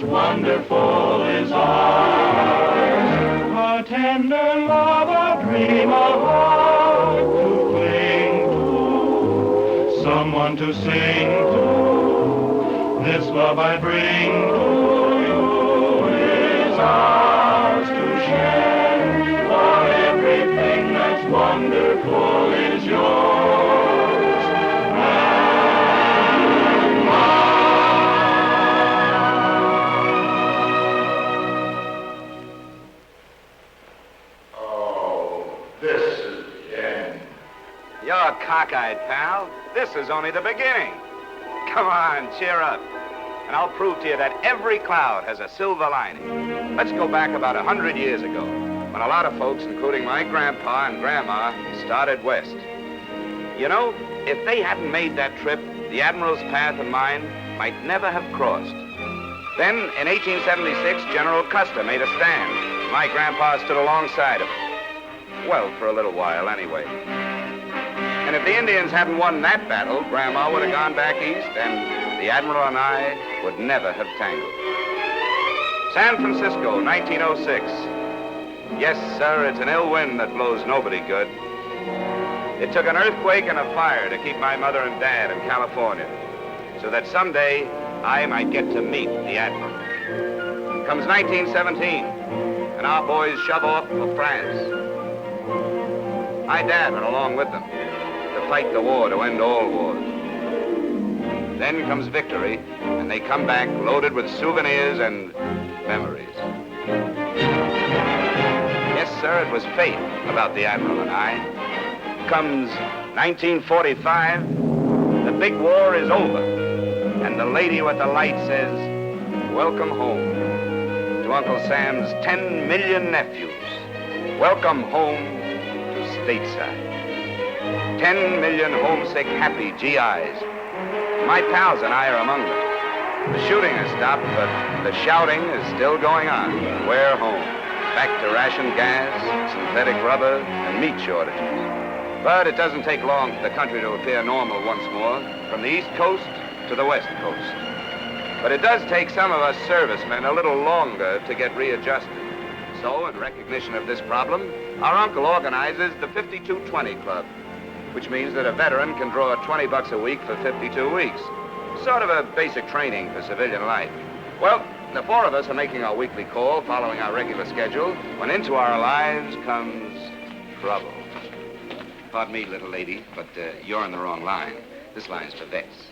wonderful is ours. A tender love, a dream, a heart to cling to, someone to sing to. This love I bring to you is ours to share, for everything that's wonderful is yours and mine. Oh, this is the end. You're cockeyed, pal. This is only the beginning. Come on, cheer up. And I'll prove to you that every cloud has a silver lining. Let's go back about 100 years ago, when a lot of folks, including my grandpa and grandma, started west. You know, if they hadn't made that trip, the Admiral's path and mine might never have crossed. Then, in 1876, General Custer made a stand. My grandpa stood alongside him. Well, for a little while, anyway. And if the Indians hadn't won that battle, Grandma would have gone back east, and the Admiral and I would never have tangled. San Francisco, 1906. Yes, sir, it's an ill wind that blows nobody good. It took an earthquake and a fire to keep my mother and dad in California, so that someday I might get to meet the Admiral. Comes 1917, and our boys shove off for France. My dad went along with them to fight the war to end all wars. Then comes victory, and they come back loaded with souvenirs and memories. Yes, sir, it was fate about the Admiral and I. Comes 1945, the big war is over, and the lady with the light says, welcome home to Uncle Sam's 10 million nephews. Welcome home to stateside. 10 million homesick, happy GIs. My pals and I are among them. The shooting has stopped, but the shouting is still going on. We're home. Back to ration gas, synthetic rubber, and meat shortages. But it doesn't take long for the country to appear normal once more, from the East Coast to the West Coast. But it does take some of us servicemen a little longer to get readjusted. So, in recognition of this problem, our uncle organizes the 5220 Club, which means that a veteran can draw $20 a week for 52 weeks. Sort of a basic training for civilian life. Well, the four of us are making our weekly call, following our regular schedule, when into our lives comes trouble. Pardon me, little lady, but you're in the wrong line. This line's for vets.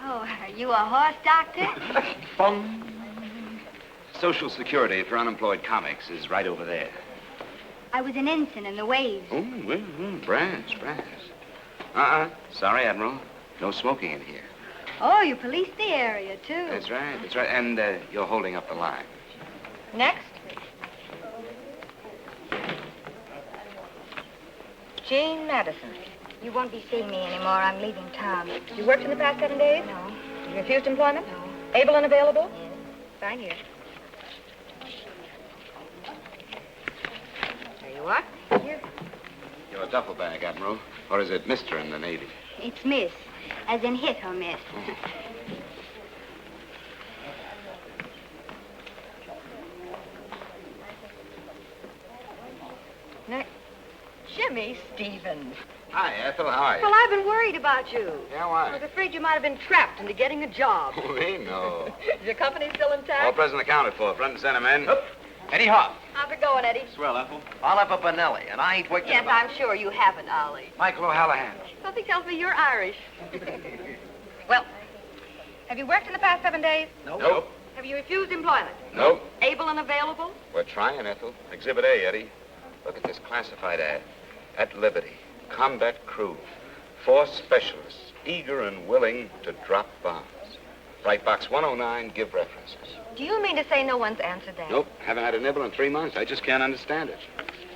Oh, are you a horse doctor? Bong. Social Security for unemployed comics is right over there. I was an ensign in the waves. Oh, brass. Sorry, Admiral. No smoking in here. Oh, you policed the area, too. That's right. And you're holding up the line. Next. Jane Madison. You won't be seeing me anymore. I'm leaving town. You worked in the past 7 days? No. You refused employment? No. Able and available? Yes. Sign here. There you are. Here. Your duffel bag, Admiral. Or is it Mr. in the Navy? It's Miss, as in hit or miss. Next. Jimmy Stevens. Hi, Ethel. How are you? Well, I've been worried about you. Yeah, I why? was afraid you might have been trapped into getting a job. We know. Is your company still All intact? present accounted for. Front and center, men. Eddie Hoff. How's it going, Eddie? Swell, Ethel. I'll have a Benelli, and I ain't worked in Yes, about... I'm sure you haven't, Ollie. Michael O'Hallahan. Something tells me you're Irish. Well, have you worked in the past 7 days? Nope. Have you refused employment? Nope. Able and available? We're trying, Ethel. Exhibit A, Eddie. Look at this classified ad. At Liberty, combat crew. 4 specialists, eager and willing to drop bombs. Write box 109, give references. Do you mean to say no one's answered that? Nope, haven't had a nibble in 3 months. I just can't understand it.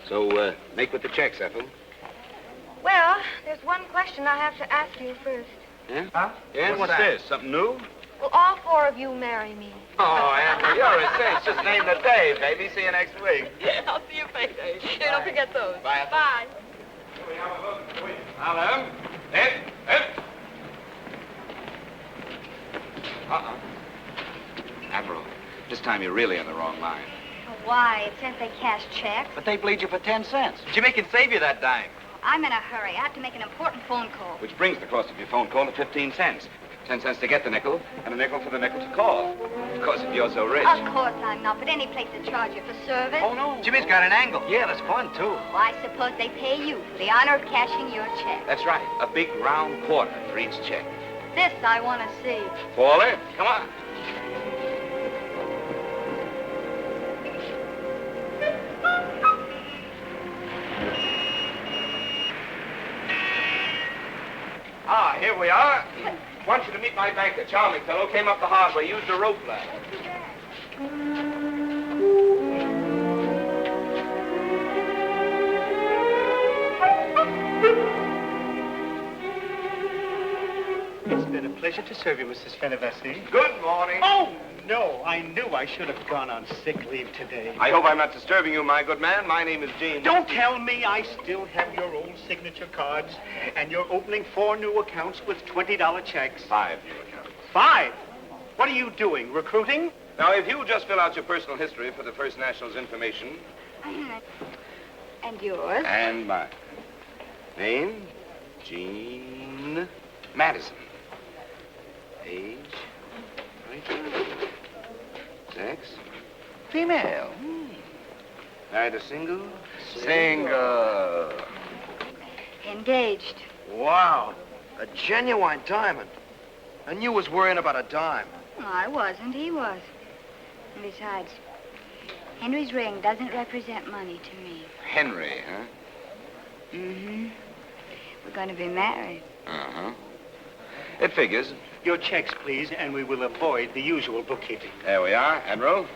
So, make with the checks, Ethel. Well, there's one question I have to ask you first. Yeah? Huh? Yeah, what's this? Something new? Will all 4 of you marry me? Oh, Ethel, you're a cinch. Just name the day, baby. See you next week. I'll see you payday. Hey, don't forget those. Bye, Ethel. Bye. Alan? Admiral, this time you're really in the wrong line. Why? It says they cash checks. But they bleed you for 10 cents. Jimmy can save you that dime. I'm in a hurry. I have to make an important phone call. Which brings the cost of your phone call to 15 cents. 10 cents to get the nickel, and a nickel for the nickel to call. Of course, if you're so rich. Of course I'm not, but any place to charge you for service. Oh, no. Jimmy's got an angle. Yeah, that's fun, too. Well, I suppose they pay you for the honor of cashing your check. That's right. A big round quarter for each check. This I want to see. Fall in. Come on. Ah, here we are. Want you to meet my banker, charming fellow. Came up the hard way, used a rope ladder. It's been a pleasure to serve you, Mrs. Fenivesi. Good morning. Oh, no, I knew I should have gone on sick leave today. I hope I'm not disturbing you, my good man. My name is Gene. Don't tell me I still have your old signature cards, and you're opening 4 new accounts with $20 checks. 5 new accounts. 5? What are you doing, recruiting? Now, if you'll just fill out your personal history for the First National's information. And yours? And mine. Name, Gene Madison. Age, 22. Sex, female. Married or single? Single. Engaged. Wow. A genuine diamond. And you was worrying about a dime. No, I wasn't. He was. And besides, Henry's ring doesn't represent money to me. Henry, huh? Mm-hmm. We're going to be married. Uh-huh. It figures. Your checks, please, and we will avoid the usual bookkeeping. There we are. Admiral.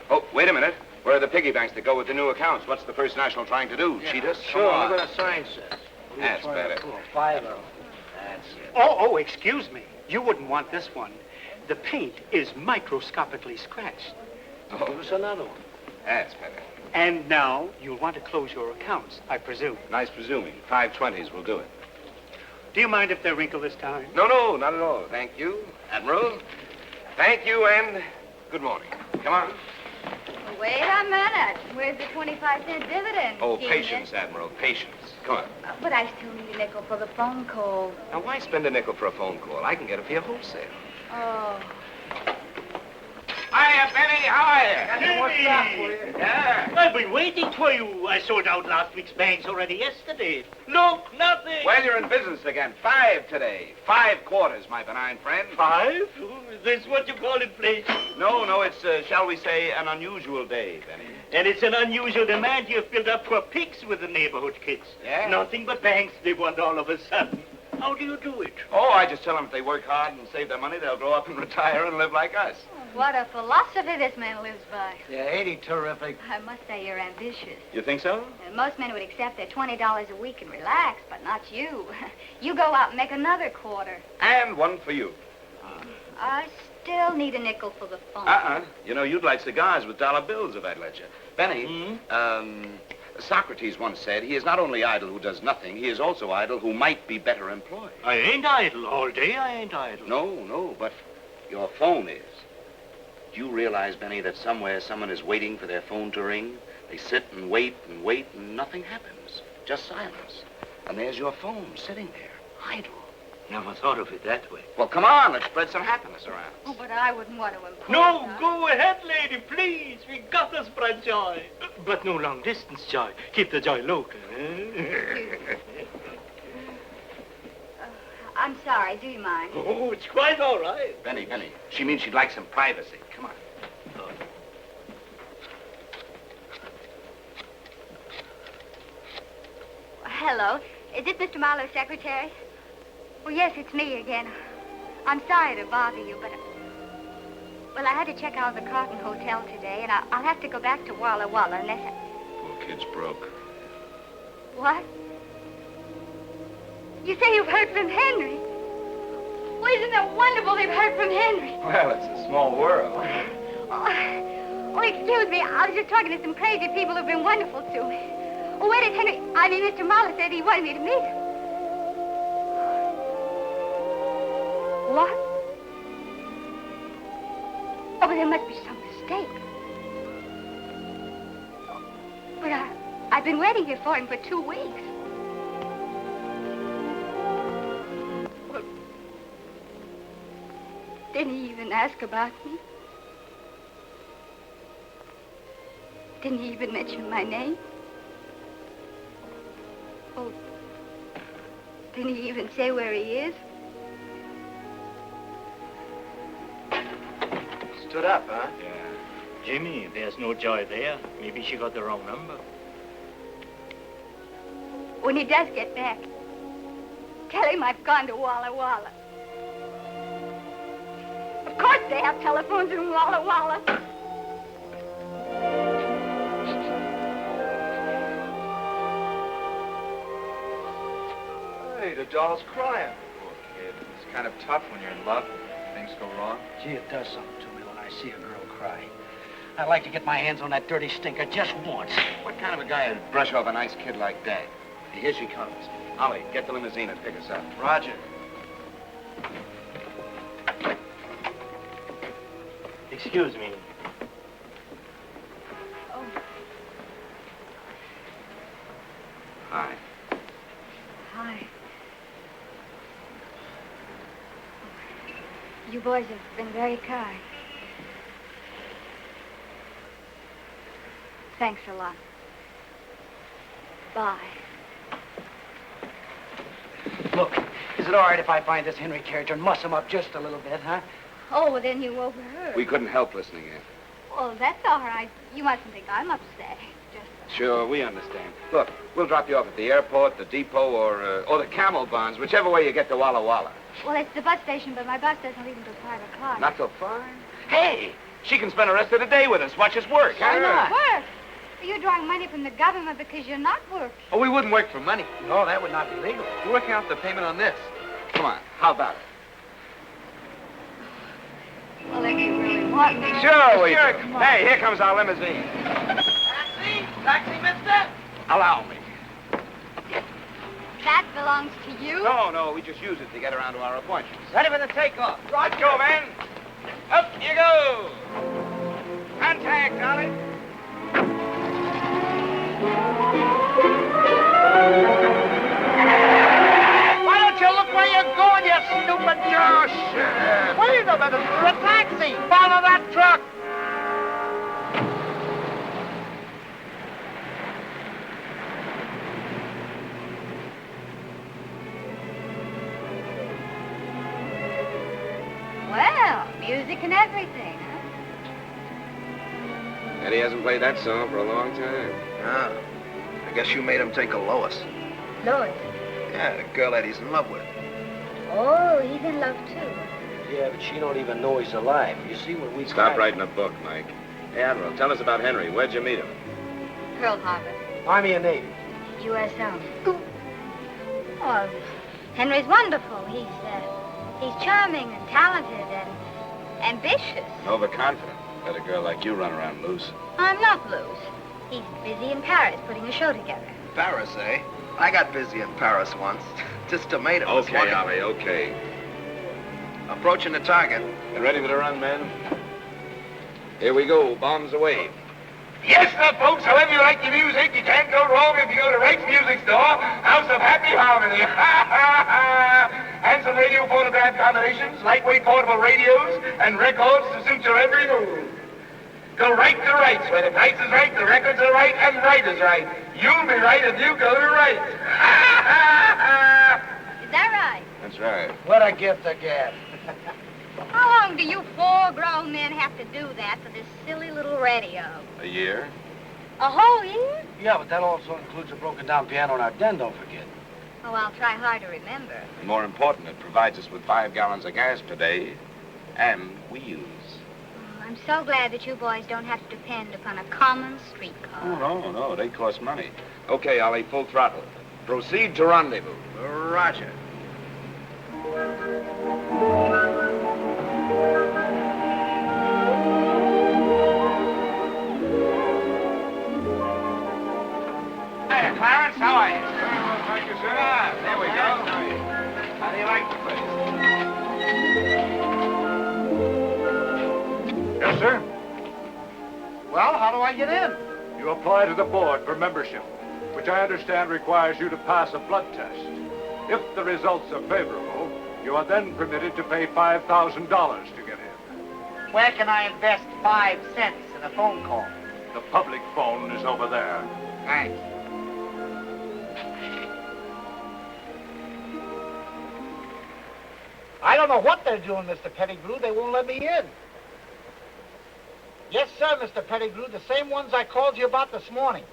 Oh, wait a minute. Where are the piggy banks that go with the new accounts? What's the First National trying to do? Cheat us? Sure, Come on. look what the sign says. That's better. $5. That's it. Oh, excuse me. You wouldn't want this one. The paint is microscopically scratched. Oh, There's another one. that's better. And now you'll want to close your accounts, I presume. Nice presuming. 520s will do it. Do you mind if they're wrinkled this time? No, not at all. Thank you, Admiral. Thank you, and good morning. Come on. Wait a minute. Where's the 25-cent dividend? Oh, Genius? patience, Admiral, patience. Come on. But I still need a nickel for the phone call. Now, why spend a nickel for a phone call? I can get it for you wholesale. Oh. Hiya, Benny. How are you? Jimmy! What's up with you? Yeah. I've been waiting for you. I sold out last week's bags already yesterday. Look, nothing. Well, you're in business again. 5 today. 5 quarters, my benign friend. 5? Is this what you call inflation? No, it's, shall we say, an unusual day, Benny. And it's an unusual demand you've built up for pigs with the neighborhood kids. Yeah? Nothing but banks they want all of a sudden. How do you do it? Oh, I just tell them if they work hard and save their money, they'll grow up and retire and live like us. What a philosophy this man lives by. Yeah, ain't he terrific? I must say you're ambitious. You think so? And most men would accept their $20 a week and relax, but not you. You go out and make another quarter. And one for you. I still need a nickel for the phone. You know, you'd like cigars with dollar bills if I'd let you. Benny, Socrates once said, he is not only idle who does nothing, he is also idle who might be better employed. I ain't idle. All day I ain't idle. No, but your phone is. Do you realize, Benny, that somewhere someone is waiting for their phone to ring? They sit and wait, and nothing happens. Just silence. And there's your phone sitting there, idle. Never thought of it that way. Well, come on, let's spread some happiness around. Oh, but I wouldn't want to impose. No, go ahead, lady, please. We got to spread joy. But no long-distance joy. Keep the joy local. I'm sorry. Do you mind? Oh, it's quite all right. Benny, she means she'd like some privacy. Come on. Hello. Is this Mr. Marlowe's secretary? Well, yes, it's me again. I'm sorry to bother you, but... Well, I had to check out of the Carlton Hotel today, and I'll have to go back to Walla Walla unless I... Poor kid's broke. What? You say you've heard from Henry? Well, isn't it wonderful they've heard from Henry? Well, it's a small world. Oh, excuse me. I was just talking to some crazy people who've been wonderful to me. Oh, where did Henry... I mean, Mr. Marlowe said he wanted me to meet him. What? Oh, but there must be some mistake. But I've been waiting here for him for 2 weeks. Well, didn't he even ask about me? Didn't he even mention my name? Oh, didn't he even say where he is? Stood up, huh? Yeah. Jimmy, there's no joy there. Maybe she got the wrong number. When he does get back, tell him I've gone to Walla Walla. Of course they have telephones in Walla Walla. Hey, the doll's crying. Poor kid. It's kind of tough when you're in love. Things go wrong. Gee, it does something to me when I see a girl cry. I'd like to get my hands on that dirty stinker just once. What kind of a guy would brush off a nice kid like that? Here she comes. Ollie, get the limousine and pick us up. Roger. Excuse me. Oh, Hi. hi. You boys have been very kind. Thanks a lot. Bye. Look, is it all right if I find this Henry character and muss him up just a little bit, huh? Oh, well, then you overheard. We couldn't help listening in. Well, that's all right. You mustn't think I'm upset. Just... Sure, we understand. Look, we'll drop you off at the airport, the depot, or the Camel Barns, whichever way you get to Walla Walla. Well, it's the bus station, but my bus doesn't leave until 5 o'clock. Not till 5? Hey, she can spend the rest of the day with us. Watch us work. Why not? Work? You're drawing money from the government because you're not working. Oh, we wouldn't work for money. No, that would not be legal. We're working out the payment on this. Come on, how about it? Well, if you really want me... Sure, we Sure, do. come on. Hey, here comes our limousine. Taxi! Taxi, mister! Allow me. That belongs to you? No, we just use it to get around to our appointments. Ready for the takeoff. Let's go, man. Up you go. Contact, Ollie. Why don't you look where you're going, you stupid jerk? Shit. Wait a minute, for a taxi! Follow that truck! Well, music and everything, huh? Eddie hasn't played that song for a long time. Ah, I guess you made him take a Lois. Lois. Yeah, the girl that he's in love with. Oh, he's in love, too. Yeah, but she don't even know he's alive. You see, when we Stop writing a book, Mike. Hey, Admiral, tell us about Henry. Where'd you meet him? Pearl Harbor. Army and Navy. USO. Oh, Henry's wonderful. He's charming and talented and ambitious. Overconfident. Let a girl like you run around loose. I'm not loose. He's busy in Paris putting a show together. Paris, eh? I got busy in Paris once. Just tomatoes. Okay, Ollie, okay. Approaching the target. You ready for the run, men? Here we go. Bombs away. Yes, sir, folks, however you like your music, you can't go wrong if you go to Wright's Music Store, House of Happy Harmony. Handsome radio phonograph combinations, lightweight portable radios, and records to suit your every mood. Go right to Wright's, where the price is right, the records are right, and right is right. You'll be right if you go to Wright's. Is that right? That's right. What a gift of gab. How long do you 4 grown men have to do that for this silly little radio? A year? A whole year? Yeah, but that also includes a broken down piano in our den, don't forget. Oh, I'll try hard to remember. And more important, it provides us with 5 gallons of gas per day and wheels. Oh, I'm so glad that you boys don't have to depend upon a common streetcar. Oh, no, they cost money. Okay, Ollie, full throttle. Proceed to rendezvous. Roger. Hey, Clarence, how are you? Well, thank you, sir. There we go. How do you like the place? Just Well, how do I get in? You apply to the board for membership, which I understand requires you to pass a blood test. If the results are favorable, you are then permitted to pay $5,000 to get in. Where can I invest 5 cents in a phone call? The public phone is over there. Thanks. I don't know what they're doing, Mr. Pettigrew. They won't let me in. Yes, sir, Mr. Pettigrew, the same ones I called you about this morning.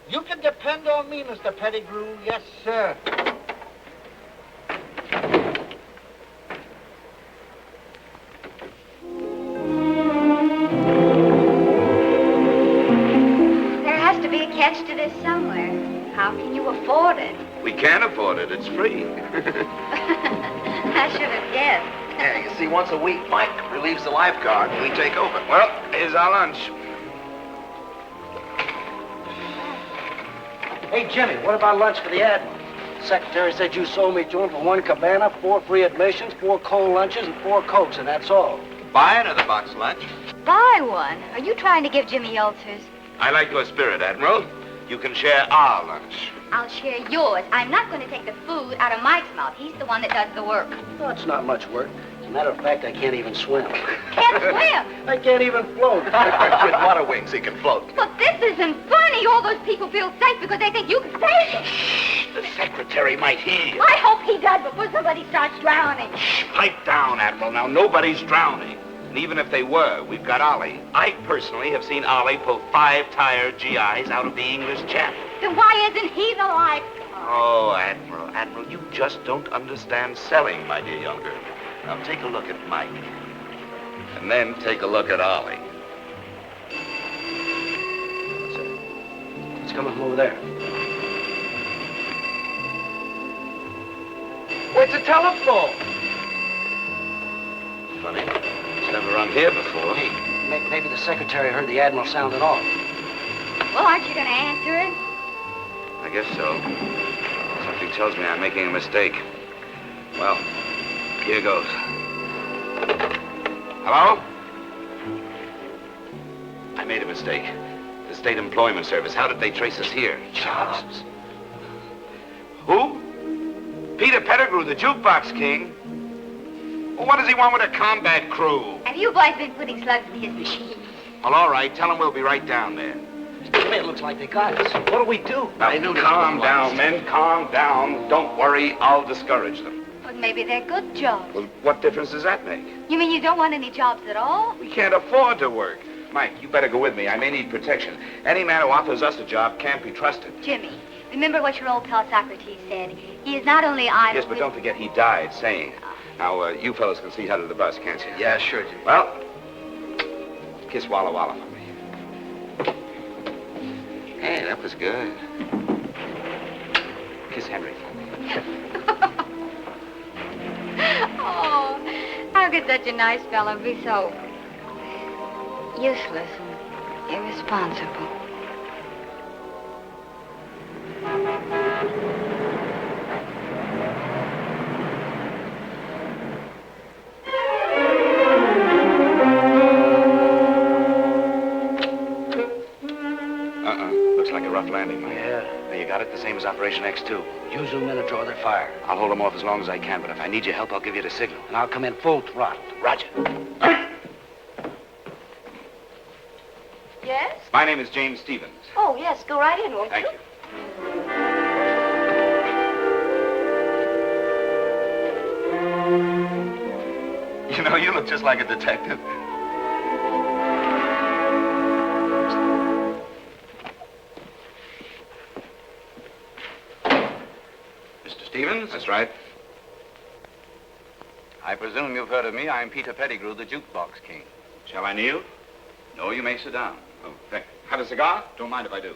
You can depend on me, Mr. Pettigrew. Yes, sir. There has to be a catch to this somewhere. How can you afford it? We can't afford it. It's free. I should have guessed. Yeah, you see, once a week, Mike relieves the lifeguard and we take over. Well, here's our lunch. Hey, Jimmy, what about lunch for the Admiral? The secretary said you sold me to him for 1 cabana, 4 free admissions, 4 cold lunches, and 4 Cokes, and that's all. Buy another box lunch. Buy one. Are you trying to give Jimmy ulcers? I like your spirit, Admiral. You can share our lunch. I'll share yours. I'm not going to take the food out of Mike's mouth. He's the one that does the work. Oh, it's not much work. As a matter of fact, I can't even swim. Can't swim. I can't even float. With water wings, he can float. But this isn't funny. All those people feel safe because they think you can save them. The secretary might hear you. I hope he does before somebody starts drowning. Pipe down, Admiral. Now, nobody's drowning. And even if they were, we've got Ollie. I personally have seen Ollie pull 5 tired GIs out of the English Channel. Then why isn't he the lifeguard? Oh, Admiral, you just don't understand selling, my dear young girl. Now, take a look at Mike. And then take a look at Ollie. It's coming from over there. What's a telephone? Funny. It's never rung here before. Hey, maybe the secretary heard the Admiral sounding off. Well, aren't you going to answer it? I guess so. Something tells me I'm making a mistake. Well, here goes. Hello? I made a mistake. The State Employment Service. How did they trace us here? Jobs. Who? Peter Pettigrew, the jukebox king. Well, what does he want with a combat crew? Have you boys been putting slugs in his machine? Well, all right. Tell him we'll be right down there. It looks like they got us. What do we do? Now, calm down, men. Calm down. Don't worry. I'll discourage them. But maybe they're good jobs. Well, what difference does that make? You mean you don't want any jobs at all? We can't afford to work. Mike, you better go with me. I may need protection. Any man who offers us a job can't be trusted. Jimmy, remember what your old pal Socrates said. He is not only idle... Yes, but don't forget he died saying it. Now, you fellows can see how to the bus, can't you? Yeah, sure, Jimmy. Well, kiss Walla Walla for me. Hey, that was good. Kiss Henry for me. Oh, how could such a nice fellow be so useless and irresponsible? Looks like a rough landing, Mike. Yeah. Now, you got it? The same as Operation X2. You zoom in and draw their fire. I'll hold them off as long as I can, but if I need your help, I'll give you the signal. And I'll come in full throttle. Roger. Yes? My name is James Stevens. Oh, yes. Go right in, won't Thank you? you. You know, you look just like a detective. Mr. Stevens? That's right. I presume you've heard of me. I'm Peter Pettigrew, the jukebox king. Shall I kneel? No, you may sit down. Oh, thank you. Have a cigar? Don't mind if I do.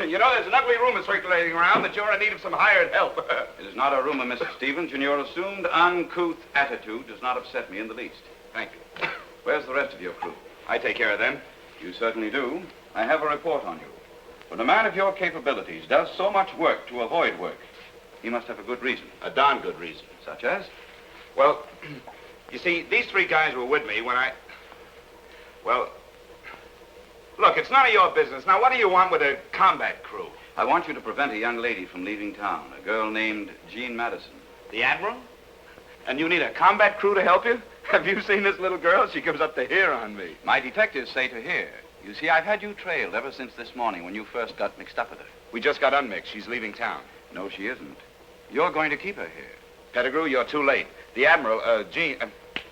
You know, there's an ugly rumor circulating around that you're in need of some hired help. It is not a rumor, Mr. Stevens, and your assumed uncouth attitude does not upset me in the least. Thank you. Where's the rest of your crew? I take care of them. You certainly do. I have a report on you. When a man of your capabilities does so much work to avoid work, he must have a good reason. A darn good reason. Such as? Well, you see, these 3 guys were with me when I... Well, look, it's none of your business. Now, what do you want with a combat crew? I want you to prevent a young lady from leaving town, a girl named Jean Madison. The Admiral? And you need a combat crew to help you? Have you seen this little girl? She comes up to here on me. My detectives say to here. You see, I've had you trailed ever since this morning when you first got mixed up with her. We just got unmixed. She's leaving town. No, she isn't. You're going to keep her here. Pettigrew, you're too late. The Admiral,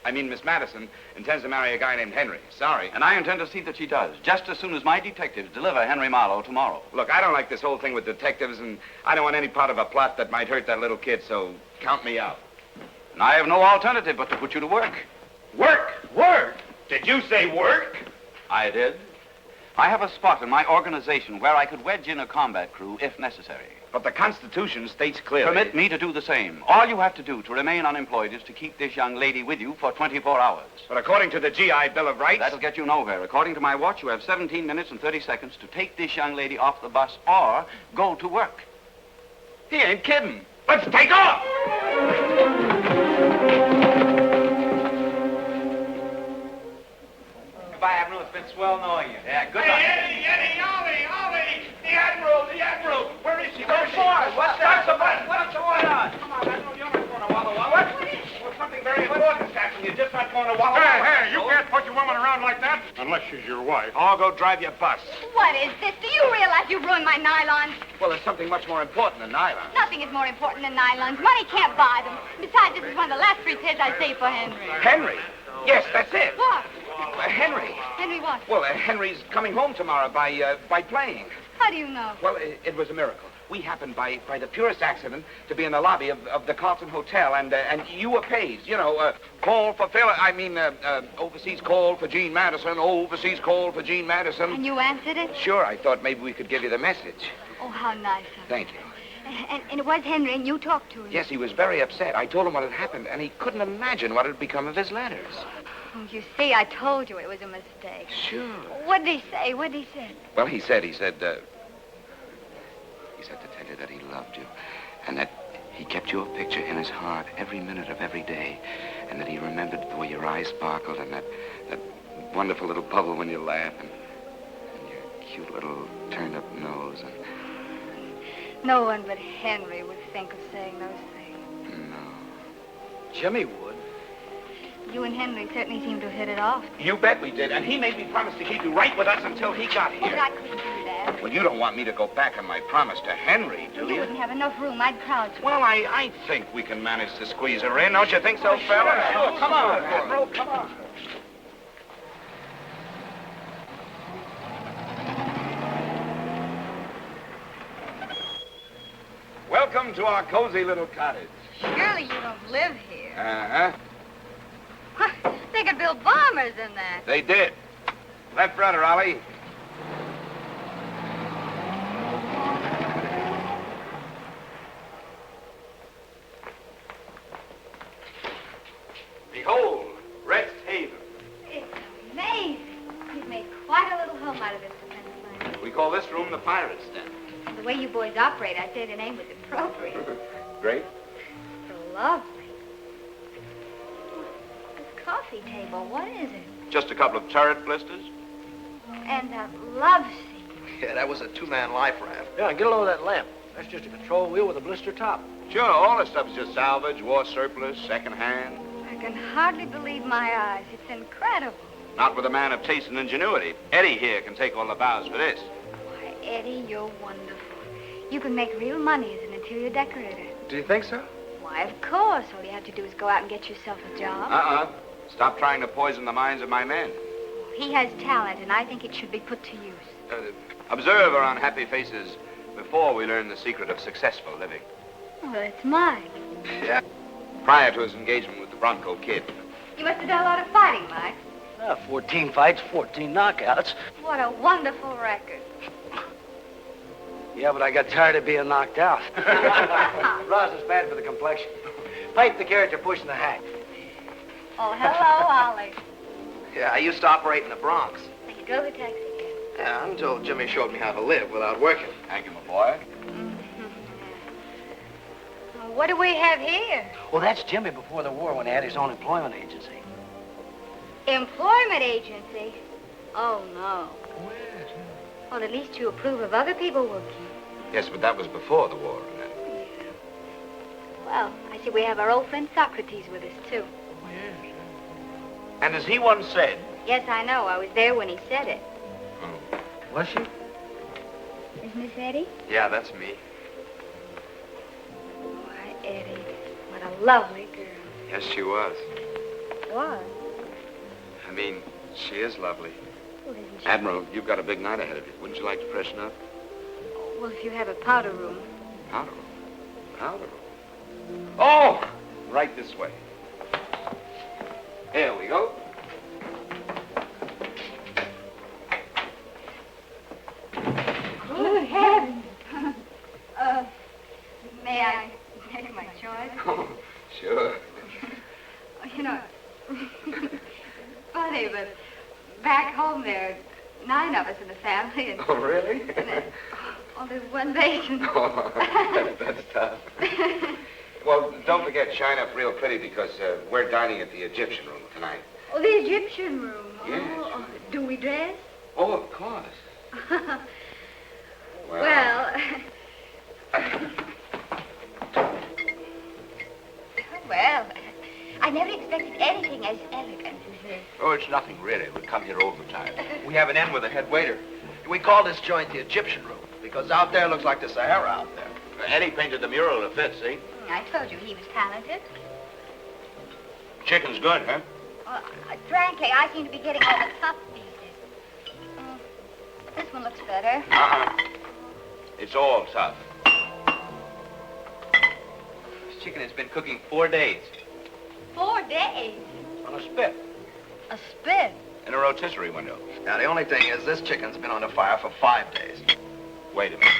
Miss Madison, intends to marry a guy named Henry. Sorry. And I intend to see that she does, just as soon as my detectives deliver Henry Marlowe tomorrow. Look, I don't like this whole thing with detectives, and I don't want any part of a plot that might hurt that little kid, so count me out. And I have no alternative but to put you to work. Work? Work? Did you say work? I did. I have a spot in my organization where I could wedge in a combat crew if necessary. But the Constitution states clearly... Permit me to do the same. All you have to do to remain unemployed is to keep this young lady with you for 24 hours. But according to the GI Bill of Rights... That'll get you nowhere. According to my watch, you have 17 minutes and 30 seconds to take this young lady off the bus or go to work. He ain't kidding. Let's take off! Goodbye, Admiral. It's been swell knowing you. Yeah, good luck. Hey, Eddie, Ollie! The Admiral! Where is she? Go for it. What's that? What's going on? Come on, Admiral, you're not going to Walla Walla. What is it? Well, something very important, Captain. You're just not going to Walla Walla. Hey, you can't put your woman around like that. Unless she's your wife. I'll go drive your bus. What is this? Do you realize you ruined my nylons? Well, there's something much more important than nylon. Nothing is more important than nylons. Money can't buy them. Besides, this is one of the last 3 pairs I saved for Henry. Henry? Yes, that's it. What? Henry. Henry what? Well, Henry's coming home tomorrow by plane. How do you know? Well, it was a miracle. We happened by the purest accident to be in the lobby of the Carlton Hotel, and you were paged. You know, call for overseas call for Jean Madison, overseas call for Jean Madison. And you answered it? Sure, I thought maybe we could give you the message. Oh, how nice of you. Thank you. And it was Henry, and you talked to him? Yes, he was very upset. I told him what had happened, and he couldn't imagine what had become of his letters. Oh, you see, I told you it was a mistake. Sure. What did he say? What did he say? Well, he said to tell you that he loved you, and that he kept your picture in his heart every minute of every day, and that he remembered the way your eyes sparkled, and that wonderful little bubble when you laugh, and your cute little turned-up nose, and... No one but Henry would think of saying those things. No. Jimmy would. You and Henry certainly seem to have hit it off. You bet we did, and he made me promise to keep you right with us until he got here. Oh, but I couldn't do that. Well, you don't want me to go back on my promise to Henry, do You you? wouldn't have enough room. I'd crowd you. Well, I think we can manage to squeeze her in. Don't you think so, fella? Sure. Come on, Admiral, come on. Welcome to our cozy little cottage. Surely you don't live here. Uh-huh. They could build bombers in there. They did. Left rudder, Ollie. Behold, Rest Haven. It's amazing. You've made quite a little home out of this defense line. We call this room the pirate's den. The way you boys operate, I'd say the name was appropriate. Great. So lovely. This coffee table, what is it? Just a couple of turret blisters. And that love seat. Yeah, that was a two-man life raft. Yeah, get a load of that lamp. That's just a control wheel with a blister top. Sure, all this stuff's just salvage, war surplus, second-hand. I can hardly believe my eyes. It's incredible. Not with a man of taste and ingenuity. Eddie here can take all the bows for this. Why, Eddie, you're wonderful. You can make real money as an interior decorator. Do you think so? Why, of course. All you have to do is go out and get yourself a job. Uh-uh. Stop trying to poison the minds of my men. He has talent, and I think it should be put to use. Observe our unhappy faces before we learn the secret of successful living. Well, it's mine. Yeah. Prior to his engagement with the Bronco Kid. You must have done a lot of fighting, Mike. 14 fights, 14 knockouts. What a wonderful record. Yeah, but I got tired of being knocked out. Rosin's bad for the complexion. Pipe the character pushing the hack. Oh, hello, Ollie. Yeah, I used to operate in the Bronx. So you drove a taxi again. Yeah, until Jimmy showed me how to live without working. Thank you, my boy. Well, what do we have here? Well, that's Jimmy before the war when he had his own employment agency. Employment agency? Oh, no. Well, at least you approve of other people working. Yes, but that was before the war. Well, I see we have our old friend Socrates with us, too. And as he once said... Yes, I know. I was there when he said it. Oh. Was she? Is Miss Eddie? Yeah, that's me. Why, Eddie, what a lovely girl. Yes, she was. What? I mean, she is lovely. Well, isn't she? Admiral, you've got a big night ahead of you. Wouldn't you like to freshen up? Well, if you have a powder room. Powder room? Powder room? Oh! Right this way. Here we go. Good heavens. May I make my choice? Oh, sure. You know, funny, but back home there are 9 of us in the family. And, Oh, really? oh, there's one basin. Oh, that's tough. Well, don't forget, shine up real pretty because we're dining at the Egyptian room tonight. Oh, the Egyptian room. Yes. Oh, do we dress? Oh, of course. Well, well, I never expected anything as elegant as this. Oh, it's nothing, really. We come here all the time. We have an in with the head waiter. We call this joint the Egyptian room because out there looks like the Sahara out there. Eddie painted the mural to fit, see? I told you he was talented. Chicken's good, huh? Well, frankly, I seem to be getting all the tough pieces. This one looks better. Uh-huh. It's all tough. This chicken has been cooking 4 days. 4 days? On a spit. A spit? In a rotisserie window. Now, the only thing is this chicken's been on the fire for 5 days. Wait a minute.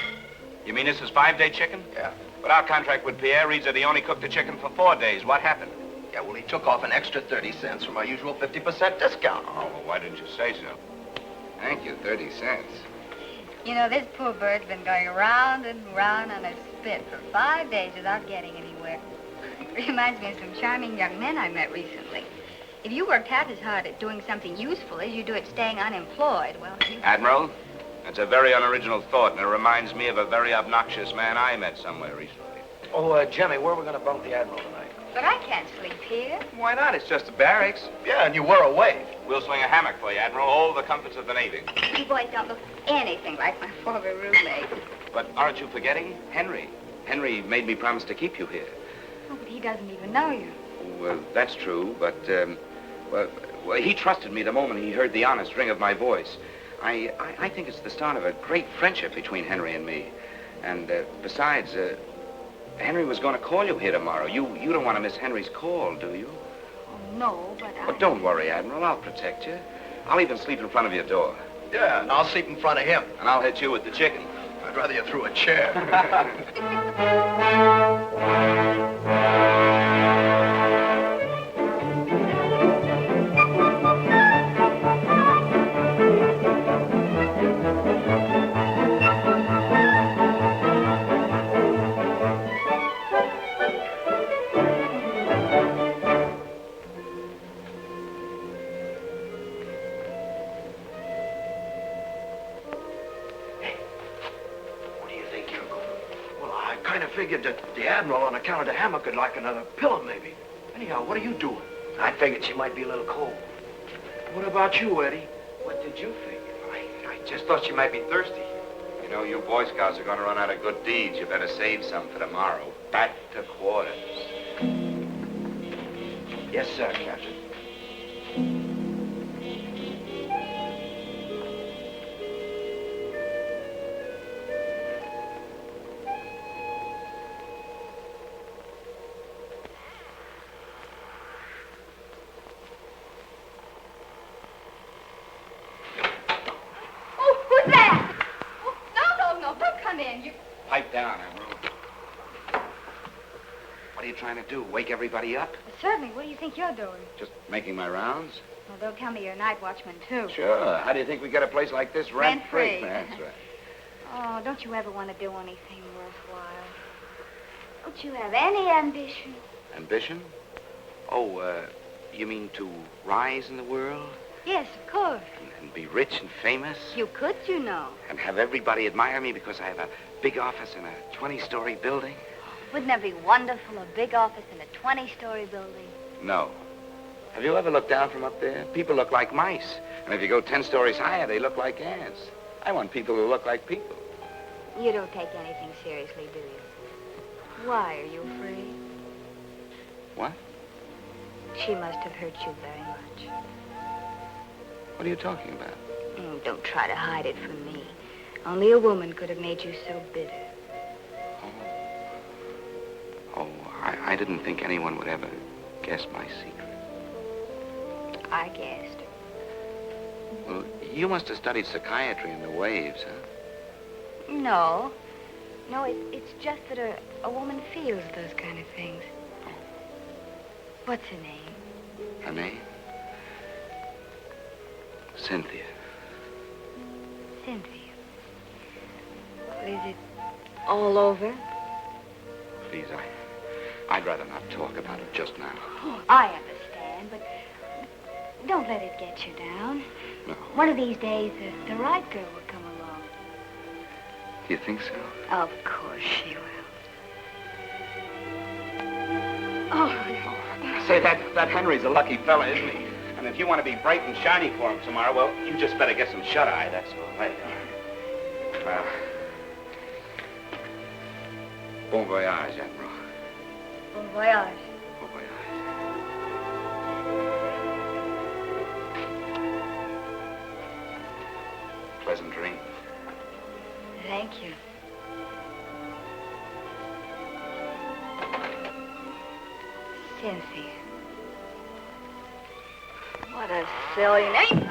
You mean this is 5-day chicken? Yeah. But our contract with Pierre reads that he only cooked the chicken for 4 days. What happened? Yeah, well, he took off an extra 30 cents from our usual 50% discount. Oh, well, why didn't you say so? Thank you, 30 cents. You know, this poor bird's been going round and round on a spit for 5 days without getting anywhere. Reminds me of some charming young men I met recently. If you worked half as hard at doing something useful as you do at staying unemployed, well, you... Admiral, that's a very unoriginal thought, and it reminds me of a very obnoxious man I met somewhere recently. Oh, Jimmy, where are we going to bunk the Admiral tonight? But I can't sleep here. Why not? It's just the barracks. Yeah, and you were away. We'll swing a hammock for you, Admiral. All the comforts of the Navy. You boys don't look anything like my former roommate. But aren't you forgetting Henry? Henry made me promise to keep you here. Oh, but he doesn't even know you. Well, that's true, but, well, he trusted me the moment he heard the honest ring of my voice. I think it's the start of a great friendship between Henry and me. And, besides, Henry was going to call you here tomorrow. You don't want to miss Henry's call, do you? Oh, no, but But don't worry, Admiral. I'll protect you. I'll even sleep in front of your door. Yeah, and I'll sleep in front of him. And I'll hit you with the chicken. I'd rather you threw a chair. Figured that the Admiral, on account of the hammock, could like another pillow, maybe. Anyhow, what are you doing? I figured she might be a little cold. What about you, Eddie? What did you figure? I just thought she might be thirsty. You know, you Boy Scouts are going to run out of good deeds. You better save some for tomorrow. Back to quarters. Yes, sir, Captain. Pipe down, Admiral. What are you trying to do? Wake everybody up? Certainly. What do you think you're doing? Just making my rounds? Well, they'll tell me you're a night watchman, too. Sure. How do you think we get a place like this rent-free? Rent-free. That's right. Oh, don't you ever want to do anything worthwhile? Don't you have any ambition? Ambition? Oh, you mean to rise in the world? Yes, of course. And be rich and famous. You could, you know. And have everybody admire me because I have a big office in a 20-story building? Wouldn't that be wonderful, a big office in a 20-story building? No. Have you ever looked down from up there? People look like mice. And if you go 10 stories higher, they look like ants. I want people who look like people. You don't take anything seriously, do you? Why, are you afraid? What? She must have hurt you very much. What are you talking about? Don't try to hide it from me. Only a woman could have made you so bitter. Oh, I didn't think anyone would ever guess my secret. I guessed. Well, you must have studied psychiatry in the waves, huh? No. No, it's just that a woman feels those kind of things. What's her name? Her name? Cynthia. Cynthia. Well, is it all over? Please, I'd rather not talk about it just now. Oh, I understand, but don't let it get you down. No. One of these days, the right girl will come along. Do you think so? Of course she will. Oh. Say, that Henry's a lucky fella, isn't he? And if you want to be bright and shiny for him tomorrow, well, you just better get some shut-eye, that's all. Right. Well, bon voyage, Admiral. Bon voyage. Bon voyage. Pleasant dreams. Thank you. Cynthia. What a silly name.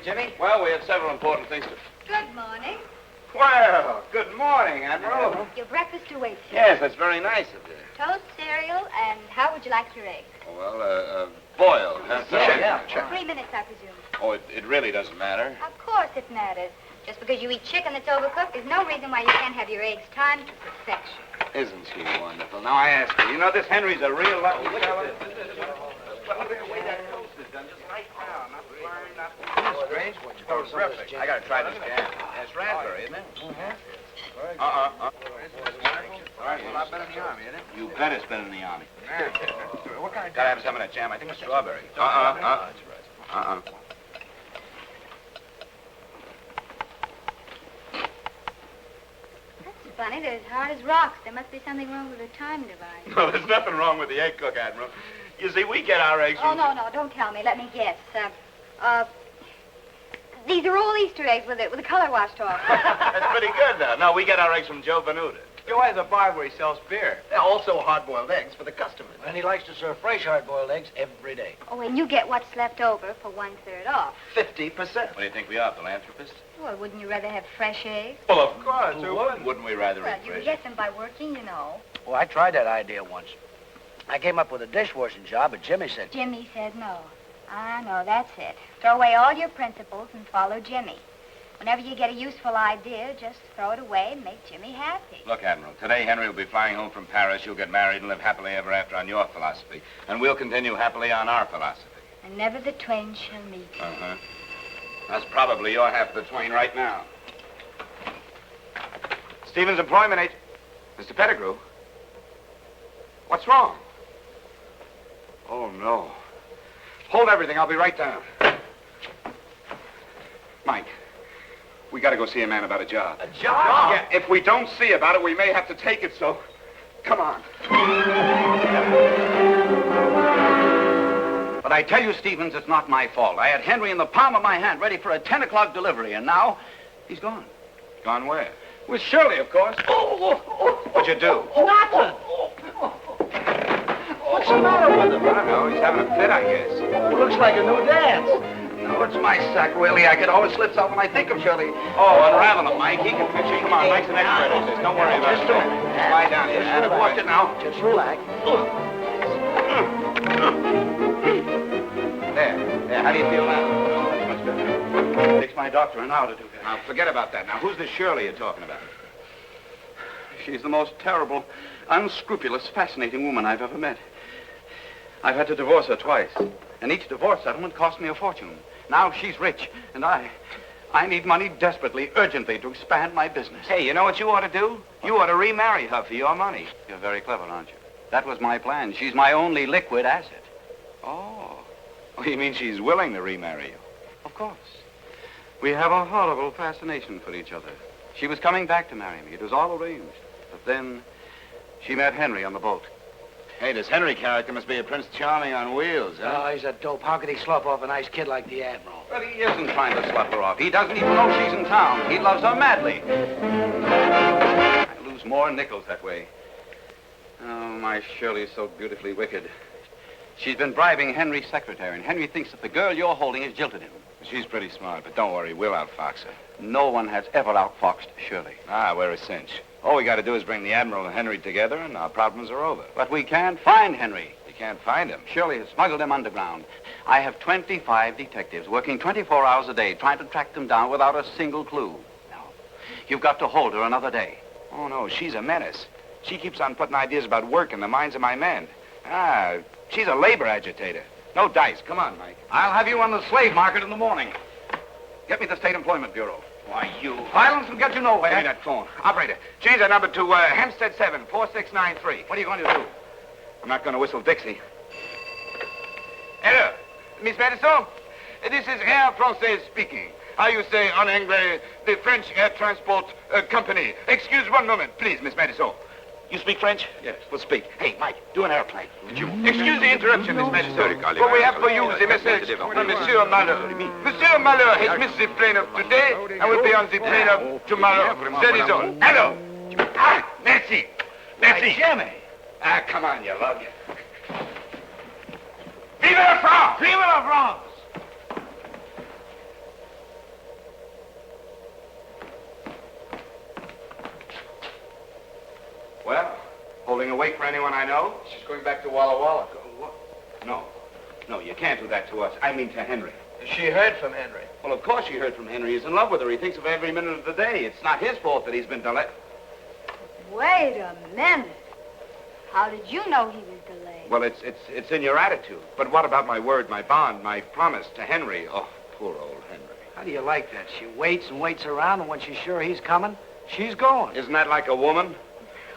Jimmy? Well, we have several important things to... Good morning. Well, good morning, Admiral. Your breakfast awaits you. Yes, that's very nice of you. Toast, cereal, and how would you like your eggs? Well, boiled. Check. 3 minutes, I presume. Oh, it really doesn't matter. Of course it matters. Just because you eat chicken that's overcooked, there's no reason why you can't have your eggs timed to perfection. Isn't she wonderful? Now, I ask you, you know this Henry's a real lucky fellow? Well, look at the way that toast is done, just right now. Not burned, not... Strange one. Oh, terrific. I gotta try this jam. It's raspberry, isn't it? Mm-hmm. All right, well, I've been in the Army, isn't it? You bet it's been in the Army. What kind of... Gotta have some of that jam. I think it's strawberry. That's funny. They're as hard as rocks. There must be something wrong with the time device. No, there's nothing wrong with the egg cook, Admiral. You see, we get our eggs from... Oh, no, don't tell me. Let me guess. These are all Easter eggs with the color washed off. That's pretty good, though. No, we get our eggs from Joe Venuta. Joe has a bar where he sells beer. They're also hard-boiled eggs for the customers. And he likes to serve fresh hard-boiled eggs every day. Oh, and you get what's left over for 1/3 off. 50%. What do you think we are, philanthropists? Well, wouldn't you rather have fresh eggs? Well, of course. Who wouldn't? Wouldn't we rather Well, eat you fresh? can get them by working, you know. Well, I tried that idea once. I came up with a dishwashing job, but Jimmy said... Jimmy said no. I know, that's it. Throw away all your principles and follow Jimmy. Whenever you get a useful idea, just throw it away and make Jimmy happy. Look, Admiral, today Henry will be flying home from Paris. You'll get married and live happily ever after on your philosophy. And we'll continue happily on our philosophy. And never the twain shall meet. Uh-huh. That's probably your half of the twain right now. Stevens Employment Agent. Mr. Pettigrew. What's wrong? Oh, no. Hold everything. I'll be right down. Mike, we got to go see a man about a job. A job? Yeah, if we don't see about it, we may have to take it, so come on. But I tell you, Stevens, it's not my fault. I had Henry in the palm of my hand, ready for a 10 o'clock delivery, and now he's gone. Gone where? With Shirley, of course. What'd you do? Nothing! What's the matter with him? I don't know. He's having a fit, I guess. Looks like a new dance. No, Oh, it's my sacroiliac. It always slips out when I think of Shirley. Oh, unravel him, Mike. He can fix it. Come on, Mike's an expert at this. Don't worry about it. Just a minute. Lie down here. Just Watch it now. Just relax. There. How do you feel now? Oh, that's much better. It takes my doctor an hour to do that. Now, forget about that. Now, who's this Shirley you're talking about? She's the most terrible, unscrupulous, fascinating woman I've ever met. I've had to divorce her twice, and each divorce settlement cost me a fortune. Now she's rich, and I need money desperately, urgently, to expand my business. Hey, you know what you ought to do? You ought to remarry her for your money. You're very clever, aren't you? That was my plan. She's my only liquid asset. Oh, you mean she's willing to remarry you? Of course. We have a horrible fascination for each other. She was coming back to marry me. It was all arranged. But then she met Henry on the boat. Hey, this Henry character must be a Prince Charming on wheels, huh? Oh, he's a dope. How could he slough off a nice kid like the Admiral? But he isn't trying to slough her off. He doesn't even know she's in town. He loves her madly. I lose more nickels that way. Oh, my Shirley's so beautifully wicked. She's been bribing Henry's secretary, and Henry thinks that the girl you're holding has jilted him. She's pretty smart, but don't worry, we'll outfox her. No one has ever outfoxed Shirley. Ah, we're a cinch. All we got to do is bring the Admiral and Henry together, and our problems are over. But we can't find Henry. You can't find him. Shirley has smuggled him underground. I have 25 detectives working 24 hours a day trying to track them down without a single clue. No. You've got to hold her another day. Oh, no, she's a menace. She keeps on putting ideas about work in the minds of my men. Ah, she's a labor agitator. No dice. Come on, Mike. I'll have you on the slave market in the morning. Get me the State Employment Bureau. Why, you... Violence will get you nowhere. Give me that phone. Operator, change that number to Hempstead 7, 4693. What are you going to do? I'm not going to whistle Dixie. Hello, Miss Madison? This is Air Française speaking. How you say en anglais, the French Air Transport Company. Excuse one moment, please, Miss Madison. You speak French? Yes. Well, speak. Hey, Mike, do an airplane. Would you? Excuse the interruption, Miss Madison. But we have for you the message from Monsieur Malheur. Monsieur Malheur has missed the plane of today and will be on the plane of tomorrow. That is all. Hello. Ah, merci. Merci. Jimmy. Ah, come on, you lug. Vive la France! Vive la France! Well, holding awake for anyone I know? She's going back to Walla Walla. No, you can't do that to us. I mean to Henry. She heard from Henry. Well, of course she heard from Henry. He's in love with her. He thinks of her every minute of the day. It's not his fault that he's been delayed. Wait a minute. How did you know he was delayed? Well, it's in your attitude. But what about my word, my bond, my promise to Henry? Oh, poor old Henry. How do you like that? She waits and waits around, and when she's sure he's coming, she's going. Isn't that like a woman?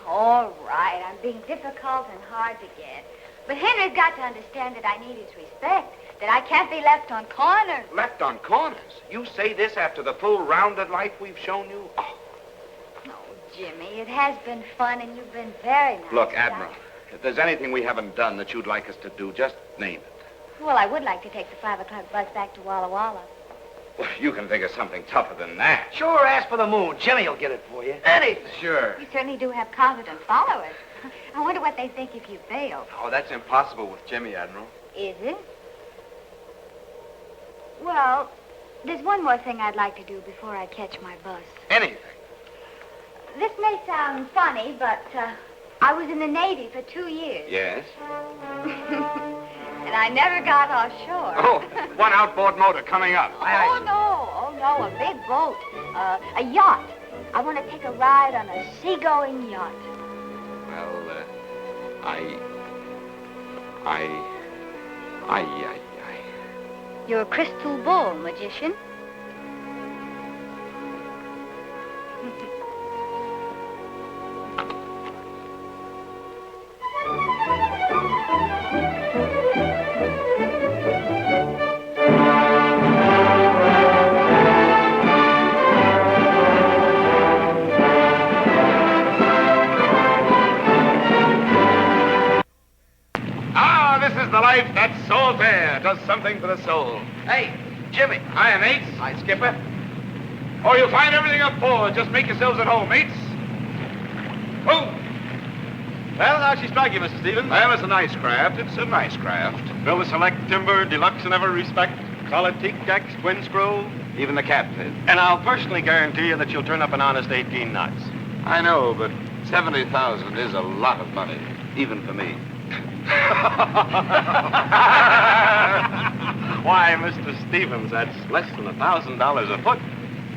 All right, I'm being difficult and hard to get. But Henry's got to understand that I need his respect, that I can't be left on corners. Left on corners? You say this after the full rounded life we've shown you? Oh. No, Jimmy, it has been fun, and you've been very nice. Look, Admiral, if there's anything we haven't done that you'd like us to do, just name it. Well, I would like to take the 5 o'clock bus back to Walla Walla. Well, you can think of something tougher than that. Sure, ask for the moon. Jimmy will get it for you. Anything. Sure. You certainly do have confident followers. I wonder what they think if you fail. Oh, that's impossible with Jimmy, Admiral. Is it? Well, there's one more thing I'd like to do before I catch my bus. Anything. This may sound funny, but I was in the Navy for 2 years. Yes? And I never got offshore. Oh, one outboard motor coming up. Oh, no, a big boat. A yacht. I want to take a ride on a seagoing yacht. Well, I. You're a crystal ball magician. The life that's so fair does something for the soul. Hey, Jimmy. Hiya, mates. Hi, Skipper. Oh, you'll find everything up forward. Just make yourselves at home, mates. Oh. Well, how'd she strike you, Mr. Stevens? Well, it's a nice craft. It's a nice craft. Built with select timber, deluxe in every respect. Solid teak decks, twin screw. Even the captain. And I'll personally guarantee you that you'll turn up an honest 18 knots. I know, but 70,000 is a lot of money, even for me. Why, Mr. Stevens, that's less than $1,000 a foot.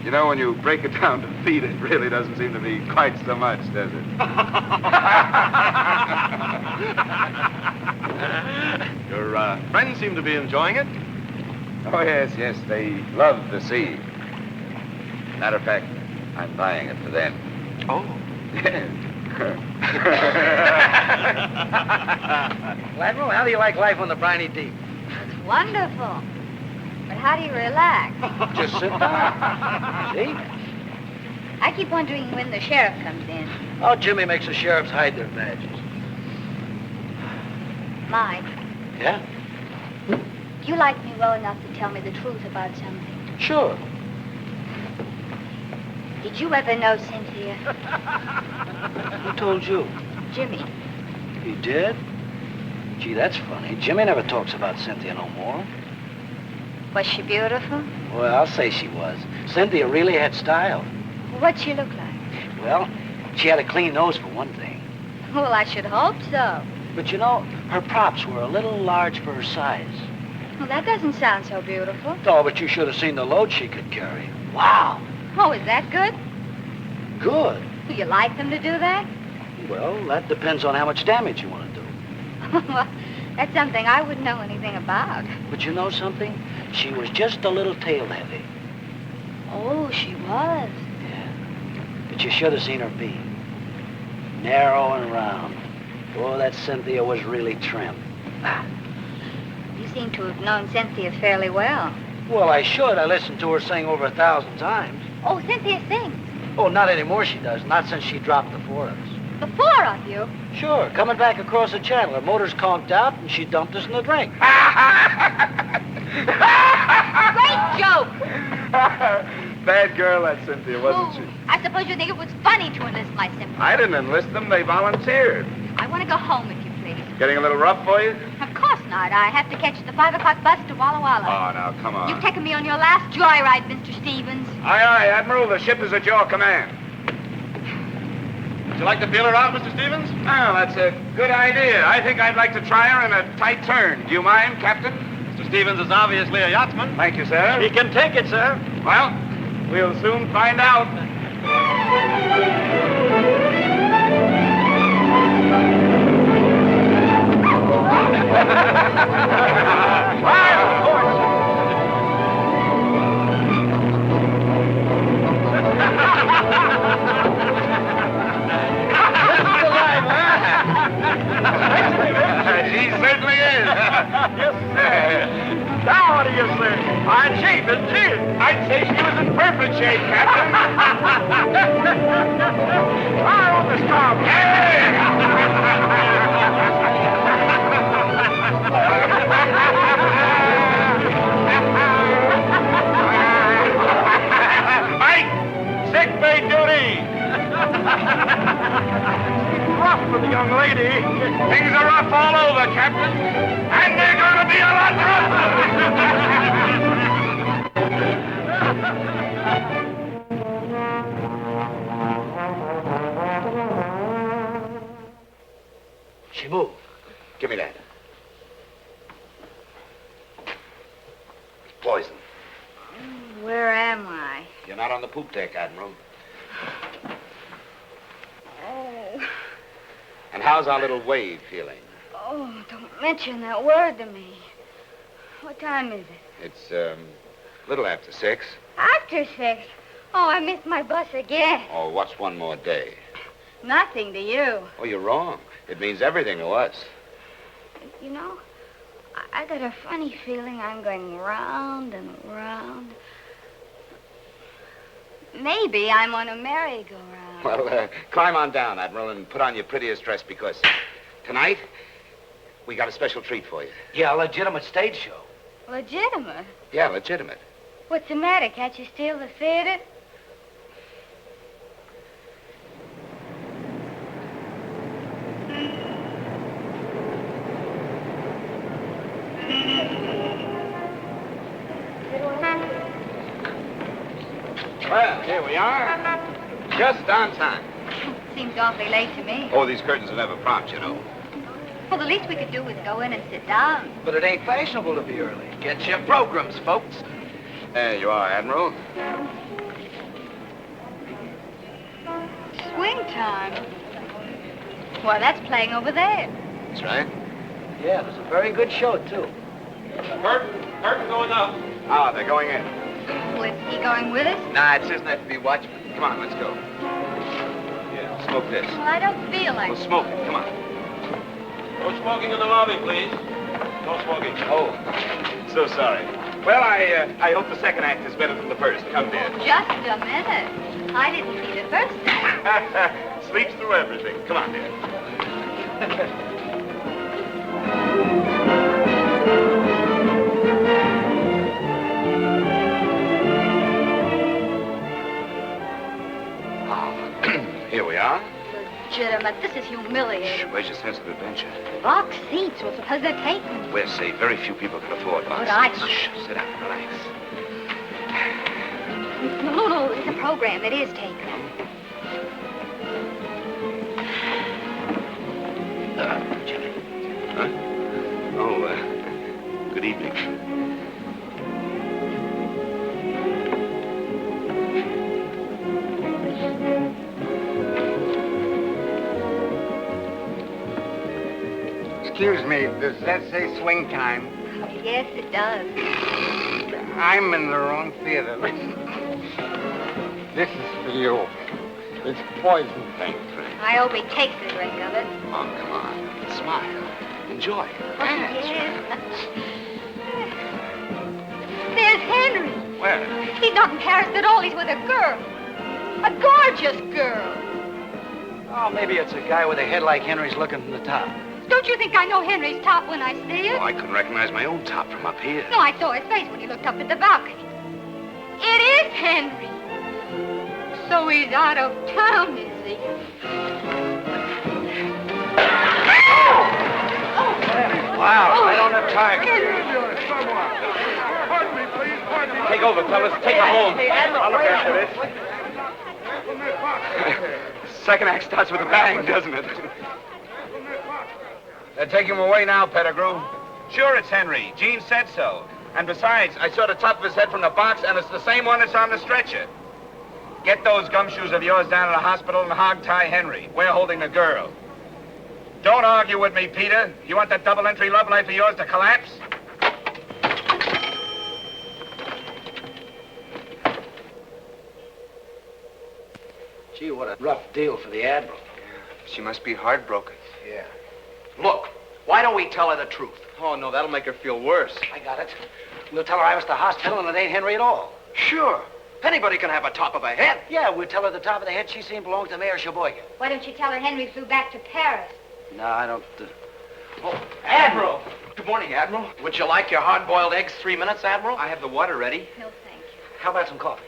You know, when you break it down to feet, it really doesn't seem to be quite so much, does it? Your friends seem to be enjoying it. Oh, yes, they love the sea. Matter of fact, I'm buying it for them. Oh. Well, Admiral, how do you like life on the briny deep? It's wonderful. But how do you relax? Just sit down. See? I keep wondering when the sheriff comes in. Oh, Jimmy makes the sheriffs hide their badges. Mike, Yeah? do you like me well enough to tell me the truth about something? Sure. Did you ever know Cynthia? Who told you? Jimmy. You did? Gee, that's funny. Jimmy never talks about Cynthia no more. Was she beautiful? Well, I'll say she was. Cynthia really had style. What'd she look like? Well, she had a clean nose for one thing. Well, I should hope so. But you know, her props were a little large for her size. Well, that doesn't sound so beautiful. Oh, but you should have seen the load she could carry. Wow. Oh, is that good? Good. Do you like them to do that? Well, that depends on how much damage you want to do. Well, that's something I wouldn't know anything about. But you know something? She was just a little tail heavy. Oh, she was. Yeah. But you should have seen her beam. Narrow and round. Oh, that Cynthia was really trim. You seem to have known Cynthia fairly well. Well, I should. I listened to her sing over 1,000 times. Oh, Cynthia sings. Oh, not anymore she does. Not since she dropped the four of us. The four of you? Sure. Coming back across the channel. Her motor's conked out, and she dumped us in the drink. Great joke! Bad girl, that Cynthia, wasn't she? I suppose you think it was funny to enlist my sympathy. I didn't enlist them. They volunteered. I want to go home, if you please. Getting a little rough for you? Of course not. I have to catch the 5 o'clock bus to Walla Walla. Oh, now, come on. You've taken me on your last joyride, Mr. Stevens. Aye, aye, Admiral. The ship is at your command. Would you like to feel her out, Mr. Stevens? Oh, that's a good idea. I think I'd like to try her in a tight turn. Do you mind, Captain? Mr. Stevens is obviously a yachtsman. Thank you, sir. He can take it, sir. Well, we'll soon find out. She certainly is. Yes, sir. Now, what do you say? Fine shape, isn't she? I'd say she was in perfect shape, Captain. Fire on the stop. Mike, sick bay duty. Rough for the young lady. Things are rough all over, Captain. And they're going to be a lot rougher. She moved. Give me that. It's poison. Where am I? You're not on the poop deck, Admiral. Oh. And how's our little wave feeling? Oh, don't mention that word to me. What time is it? It's, a little after 6. After 6. Oh, I missed my bus again. Oh, what's one more day? Nothing to you. Oh, you're wrong. It means everything to us. You know, I got a funny feeling I'm going round and round. Maybe I'm on a merry-go-round. Well, climb on down, Admiral, and put on your prettiest dress because tonight we got a special treat for you. Yeah, a legitimate stage show. Legitimate? Yeah, legitimate. What's the matter? Can't you steal the theater? we are. Just on time. Seems awfully late to me. Oh, these curtains are never propped, you know. Well, the least we could do is go in and sit down. But it ain't fashionable to be early. Get your programs, folks. There you are, Admiral. Swing time. Well, that's playing over there. That's right. Yeah, it was a very good show, too. Curtain going up. Ah, they're going in. Well, is he going with us? Nah, it's his night to be watchman. Come on, let's go. Yeah, smoke this. Well, I don't feel like Well, smoke it. Come on. No smoking in the lobby, please. No smoking. Oh, so sorry. Well, I hope the second act is better than the first. Come, dear. Just a minute. I didn't see the first act. Sleeps through everything. Come on, dear. Here we are. Legitimate. This is humiliating. Shh, where's your sense of adventure? Box seats. Well, suppose they're taken. We're safe. Very few people can afford box But I- seats. Shh, sit down, relax. No, it's a program. It is taken. Jimmy. Huh? Oh, good evening. Excuse me, does that say swing time? Yes, it does. I'm in the wrong theater. This is for you. It's poison. Thanks, Frank. I hope he takes a drink of it. Oh, come on. Smile. Enjoy. Oh, yes. There's Henry. Where? He's not in Paris at all. He's with a girl. A gorgeous girl. Oh, maybe it's a guy with a head like Henry's looking from the top. Don't you think I know Henry's top when I see it? Oh, I couldn't recognize my own top from up here. No, I saw his face when he looked up at the balcony. It is Henry. So he's out of town, is he? Wow, I don't have time. Pardon me, please. Pardon me. Take over, fellas. Take her home. I'll look after this. Second act starts with a bang, doesn't it? They're taking him away now, Pettigrew. Sure, it's Henry. Gene said so. And besides, I saw the top of his head from the box, and it's the same one that's on the stretcher. Get those gumshoes of yours down to the hospital and hog-tie Henry. We're holding the girl. Don't argue with me, Peter. You want that double-entry love life of yours to collapse? Gee, what a rough deal for the Admiral. She must be heartbroken. Yeah. Look, why don't we tell her the truth? Oh, no, that'll make her feel worse. I got it. We'll tell her I was at the hospital and it ain't Henry at all. Sure. Anybody can have a top of a head. Yeah, we'll tell her the top of the head she seen belonged to Mayor Sheboygan. Why don't you tell her Henry flew back to Paris? No, I don't... Oh, Admiral! Good morning, Admiral. Would you like your hard-boiled eggs 3 minutes, Admiral? I have the water ready. No, thank you. How about some coffee?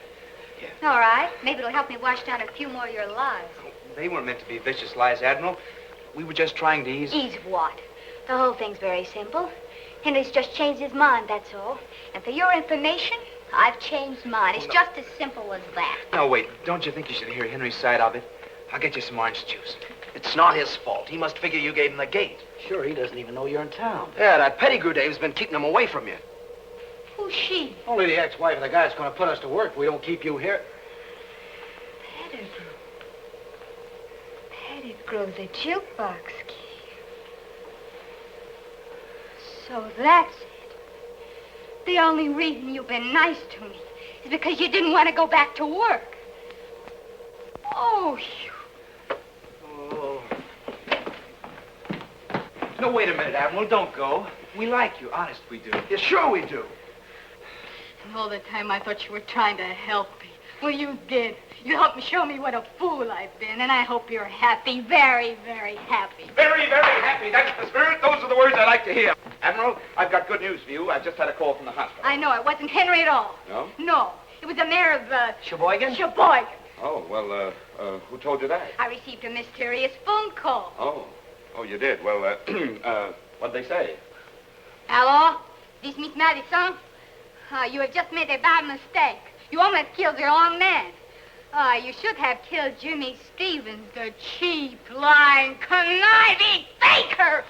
All right. Maybe it'll help me wash down a few more of your lies. They weren't meant to be vicious lies, Admiral. We were just trying to ease... Ease what? The whole thing's very simple. Henry's just changed his mind, that's all. And for your information, I've changed mine. It's just as simple as that. No, wait. Don't you think you should hear Henry's side of it? I'll get you some orange juice. It's not his fault. He must figure you gave him the gate. Sure, he doesn't even know you're in town. Yeah, that Pettigrew Dave's been keeping him away from you. Who's she? Only the ex-wife of the guy that's going to put us to work if we don't keep you here. Pettigrew. Pettigrew, the jukebox key. So that's it. The only reason you've been nice to me is because you didn't want to go back to work. Oh, you... Oh. No, wait a minute, Admiral. Don't go. We like you. Honest, we do. Yeah, sure we do. And all the time I thought you were trying to help me. Well, you did. You helped me show me what a fool I've been, and I hope you're happy, very, very happy. Very, very happy. That's the spirit. Those are the words I like to hear. Admiral, I've got good news for you. I just had a call from the hospital. I know. It wasn't Henry at all. No? No. It was the mayor of, Sheboygan? Sheboygan. Oh, well, who told you that? I received a mysterious phone call. Oh, you did? Well, what'd they say? Hello? This Miss Madison? You have just made a bad mistake. You almost killed the wrong man. Oh, you should have killed Jimmy Stevens, the cheap, lying, conniving faker.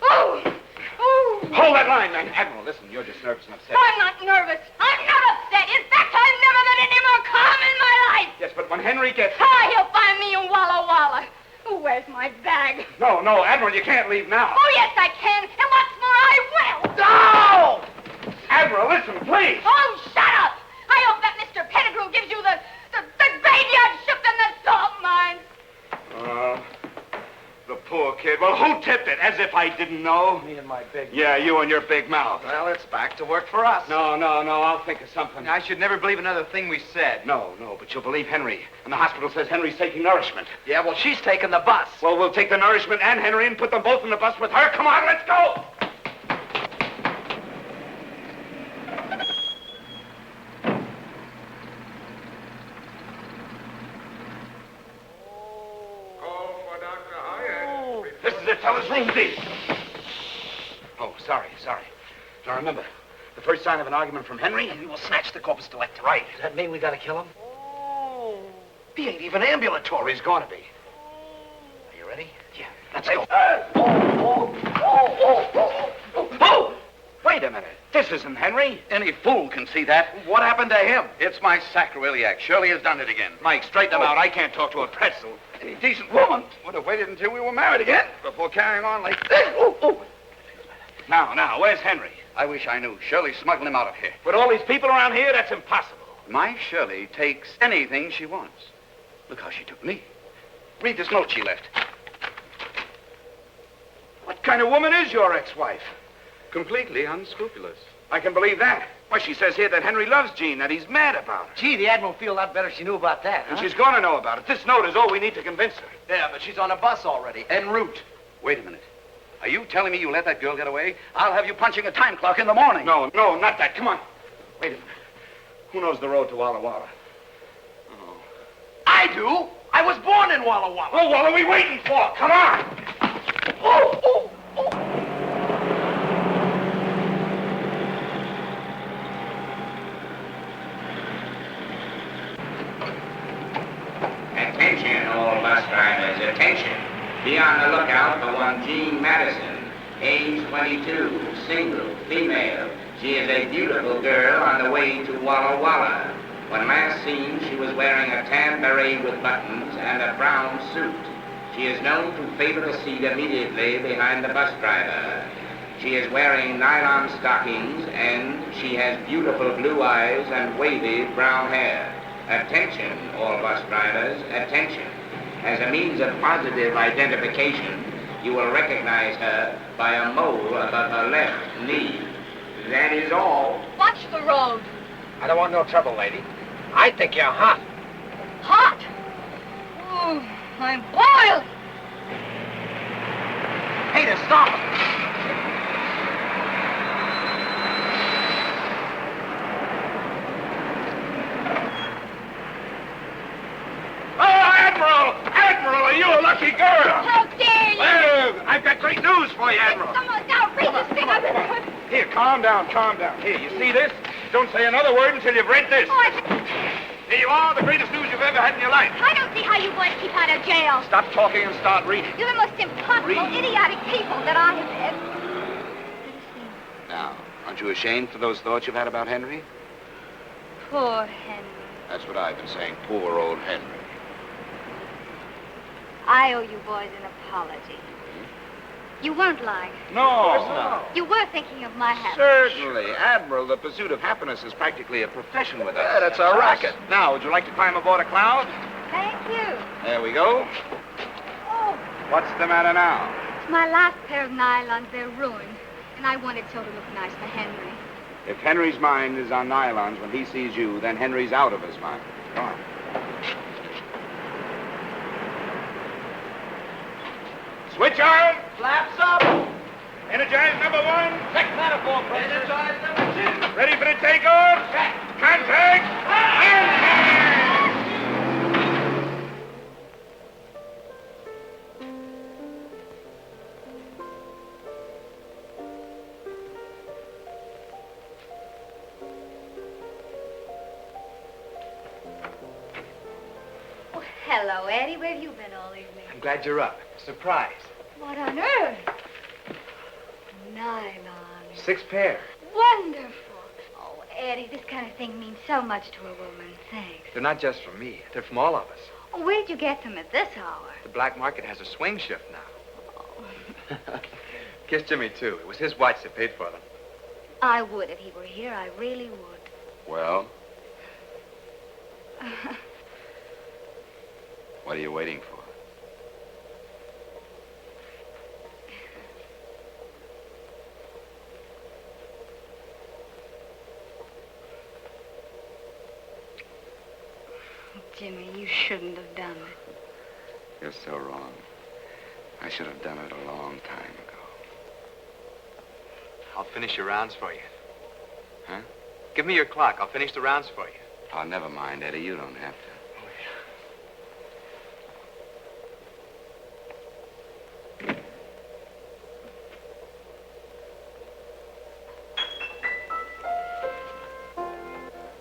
Oh! Oh! Hold that line, man. Admiral, listen, you're just nervous and upset. I'm not nervous. I'm not upset. In fact, I've never been any more calm in my life. Yes, but when Henry gets... Ah, he'll find me in Walla Walla. Oh, where's my bag? No, Admiral, you can't leave now. Oh, yes, I can. And what's more, I will. No! Admiral, listen, please. Oh, shut up. I hope that Mr. Pettigrew gives you the graveyard shift in the salt mines. The poor kid. Well, who tipped it? As if I didn't know. Me and my big... Yeah, you and your big mouth. Well, it's back to work for us. No, I'll think of something. I should never believe another thing we said. No, but you'll believe Henry. And the hospital says Henry's taking nourishment. Yeah, well, she's taking the bus. Well, we'll take the nourishment and Henry and put them both in the bus with her. Come on, let's go! This is it, fellas. Room D. Oh, sorry. Now remember, the first sign of an argument from Henry, We will snatch the corpus delicti. right. Does that mean we gotta kill him? He ain't even ambulatory. He's gonna be. Are you ready? Yeah. Let's go. Oh! Wait a minute. This isn't Henry. Any fool can see that. What happened to him? It's my sacroiliac. Shirley has done it again. Mike, straighten him out. I can't talk to a pretzel. Any decent woman would have waited until we were married again before carrying on like this. Now, where's Henry? I wish I knew. Shirley's smuggling him out of here. With all these people around here, that's impossible. My Shirley takes anything she wants. Look how she took me. Read this note she left. What kind of woman is your ex-wife? Completely unscrupulous. I can believe that. Why, she says here that Henry loves Jean, that he's mad about her. Gee, the Admiral would feel a lot better if she knew about that, huh? And she's going to know about it. This note is all we need to convince her. Yeah, but she's on a bus already, en route. Wait a minute. Are you telling me you let that girl get away? I'll have you punching a time clock in the morning. No, not that. Come on. Wait a minute. Who knows the road to Walla Walla? Oh. I do. I was born in Walla Walla. Oh, what are we waiting for? Come on. Oh. Attention, all bus drivers, attention. Be on the lookout for one Jean Madison, age 22, single, female. She is a beautiful girl on the way to Walla Walla. When last seen, she was wearing a tan beret with buttons and a brown suit. She is known to favor the seat immediately behind the bus driver. She is wearing nylon stockings and she has beautiful blue eyes and wavy brown hair. Attention, all bus drivers, attention. As a means of positive identification, you will recognize her by a mole above her left knee. That is all. Watch the road. I don't want no trouble, lady. I think you're hot. Hot. Ooh, I'm boiled. Hey, stop. Admiral, are you a lucky girl? How dare you! Well, I've got great news for you, Admiral. It's the most outrageous thing I've ever heard. Here, calm down. Here, you see this? Don't say another word until you've read this. Here you are, the greatest news you've ever had in your life. I don't see how you boys keep out of jail. Stop talking and start reading. You're the most impossible, idiotic people that I have ever seen. Now, aren't you ashamed for those thoughts you've had about Henry? Poor Henry. That's what I've been saying. Poor old Henry. I owe you boys an apology. You weren't lying. No. You were thinking of my happiness. Certainly. Admiral, the pursuit of happiness is practically a profession with us. Yeah, that's our racket. Now, would you like to climb aboard a cloud? Thank you. There we go. Oh, What's the matter now? it's my last pair of nylons. They're ruined. And I wanted so to look nice for Henry. If Henry's mind is on nylons when he sees you, then Henry's out of his mind. Come on. Switch on! Flaps up. Energize number 1. Check manifold pressure. Energize number 2. Ready for the takeoff? Check. Contact! Hello, Eddie. Where have you been all evening? I'm glad you're up. Surprise. What on earth? Nylon. 6 pair. Wonderful. Oh, Eddie, this kind of thing means so much to a woman. Thanks. They're not just from me. They're from all of us. Oh, where'd you get them at this hour? The black market has a swing shift now. Kiss Jimmy, too. It was his watch that paid for them. I would if he were here. I really would. Well? What are you waiting for? Jimmy, you shouldn't have done it. You're so wrong. I should have done it a long time ago. I'll finish your rounds for you. Huh? Give me your clock. I'll finish the rounds for you. Oh, never mind, Eddie. You don't have to.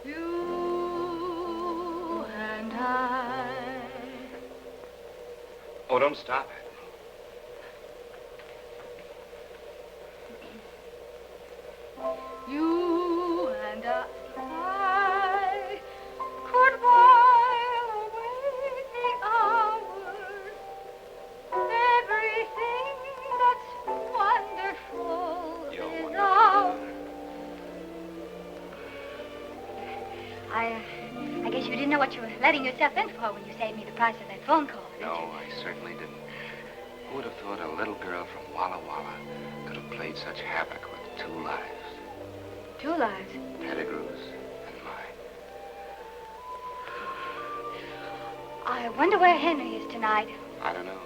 You and I. Oh, don't stop it. You and I could while away the hours. Everything that's wonderful is ours. I guess you didn't know what you were letting yourself in for when you saved me the price of that phone call. No, I certainly didn't. Who would have thought a little girl from Walla Walla could have played such havoc with 2 lives? 2 lives. Pettigrew's and mine. I wonder where Henry is tonight. I don't know.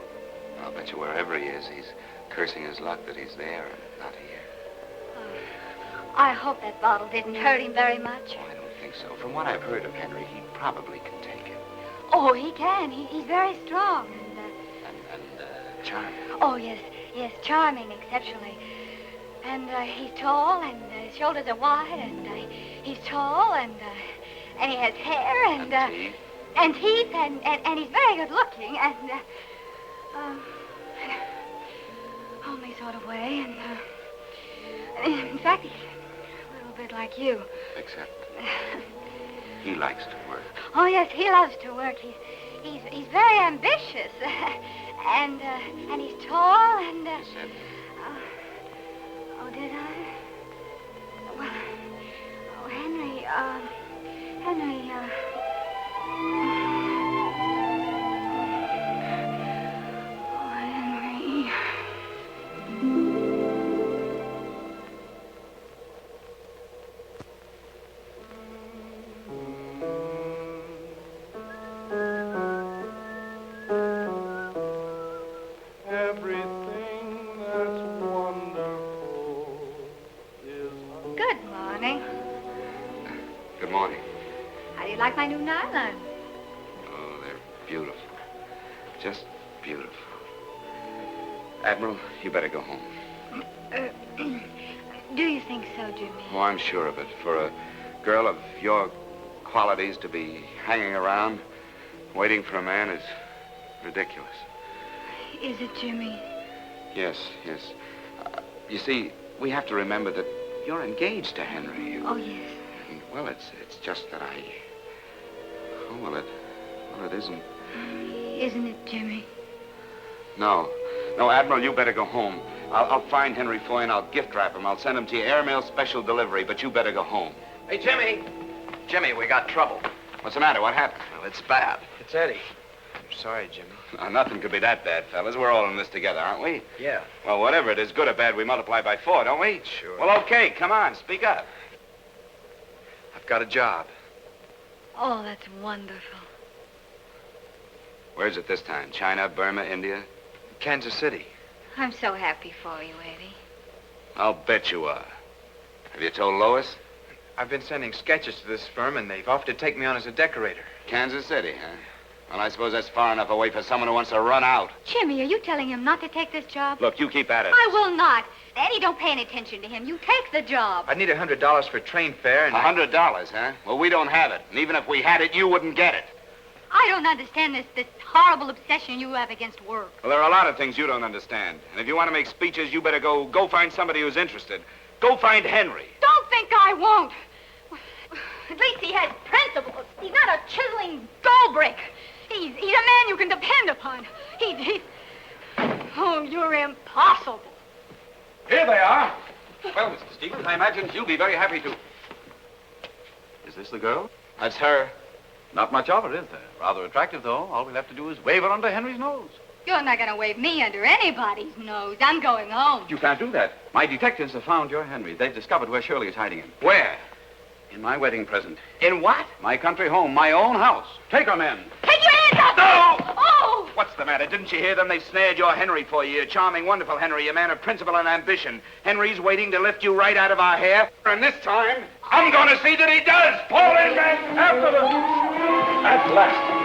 I'll bet you wherever he is, he's cursing his luck that he's there and not here. I hope that bottle didn't hurt him very much. Oh, I don't think so. From what I've heard of Henry, he probably can take it. Oh, he can. He's very strong and charming. Oh, yes, charming, exceptionally. And he's tall, and his shoulders are wide, and he's tall, and he has hair, and teeth, and he's very good looking, and homely sort of way, and in fact, he's a little bit like you. Except he likes to work. Oh, yes, he loves to work. He's very ambitious, and he's tall, and You said oh, did I? Well, oh, Henry, Everything that's wonderful is... Good morning. Good morning. How do you like my new nylon? Oh, they're beautiful. Just beautiful. Admiral, you better go home. Do you think so, Jimmy? Oh, I'm sure of it. For a girl of your qualities to be hanging around, waiting for a man is ridiculous. Is it, Jimmy? Yes. You see, we have to remember that you're engaged to Henry. Oh, yes. Well, it's just that I... Oh, well, it isn't. Isn't it, Jimmy? No, Admiral, you better go home. I'll find Henry Foy and I'll gift wrap him. I'll send him to you airmail special delivery, but you better go home. Hey, Jimmy. Jimmy, we got trouble. What's the matter? What happened? Well, it's bad. It's Eddie. I'm sorry, Jimmy. Nothing could be that bad, fellas. We're all in this together, aren't we? Yeah. Well, whatever it is, good or bad, we multiply by 4, don't we? Sure. Well, okay, come on, speak up. I've got a job. Oh, that's wonderful. Where's it this time? China, Burma, India? Kansas City. I'm so happy for you, Eddie. I'll bet you are. Have you told Lois? I've been sending sketches to this firm, and they've offered to take me on as a decorator. Kansas City, huh? Well, I suppose that's far enough away for someone who wants to run out. Jimmy, are you telling him not to take this job? Look, you keep at it. I will not. Eddie, don't pay any attention to him. You take the job. I'd need $100 for train fare, and $100, huh? Well, we don't have it. And even if we had it, you wouldn't get it. I don't understand this horrible obsession you have against work. Well, there are a lot of things you don't understand. And if you want to make speeches, you better go find somebody who's interested. Go find Henry. Don't think I won't. At least he has principles. He's not a chiseling gold brick. He's a man you can depend upon. He's... Oh, you're impossible. Here they are. Well, Mr. Stevens, I imagine you'll be very happy to... Is this the girl? That's her. Not much of her, is there? Rather attractive, though. All we'll have to do is wave her under Henry's nose. You're not going to wave me under anybody's nose. I'm going home. You can't do that. My detectives have found your Henry. They've discovered where Shirley is hiding him. Where? In my wedding present. In what? My country home, my own house. Take her, men. Take your hands up! No! Oh! What's the matter? Didn't you hear them? They've snared your Henry for you. A charming, wonderful Henry, a man of principle and ambition. Henry's waiting to lift you right out of our hair. And this time, I'm going to see that he does. Fall in, men. After them. At last.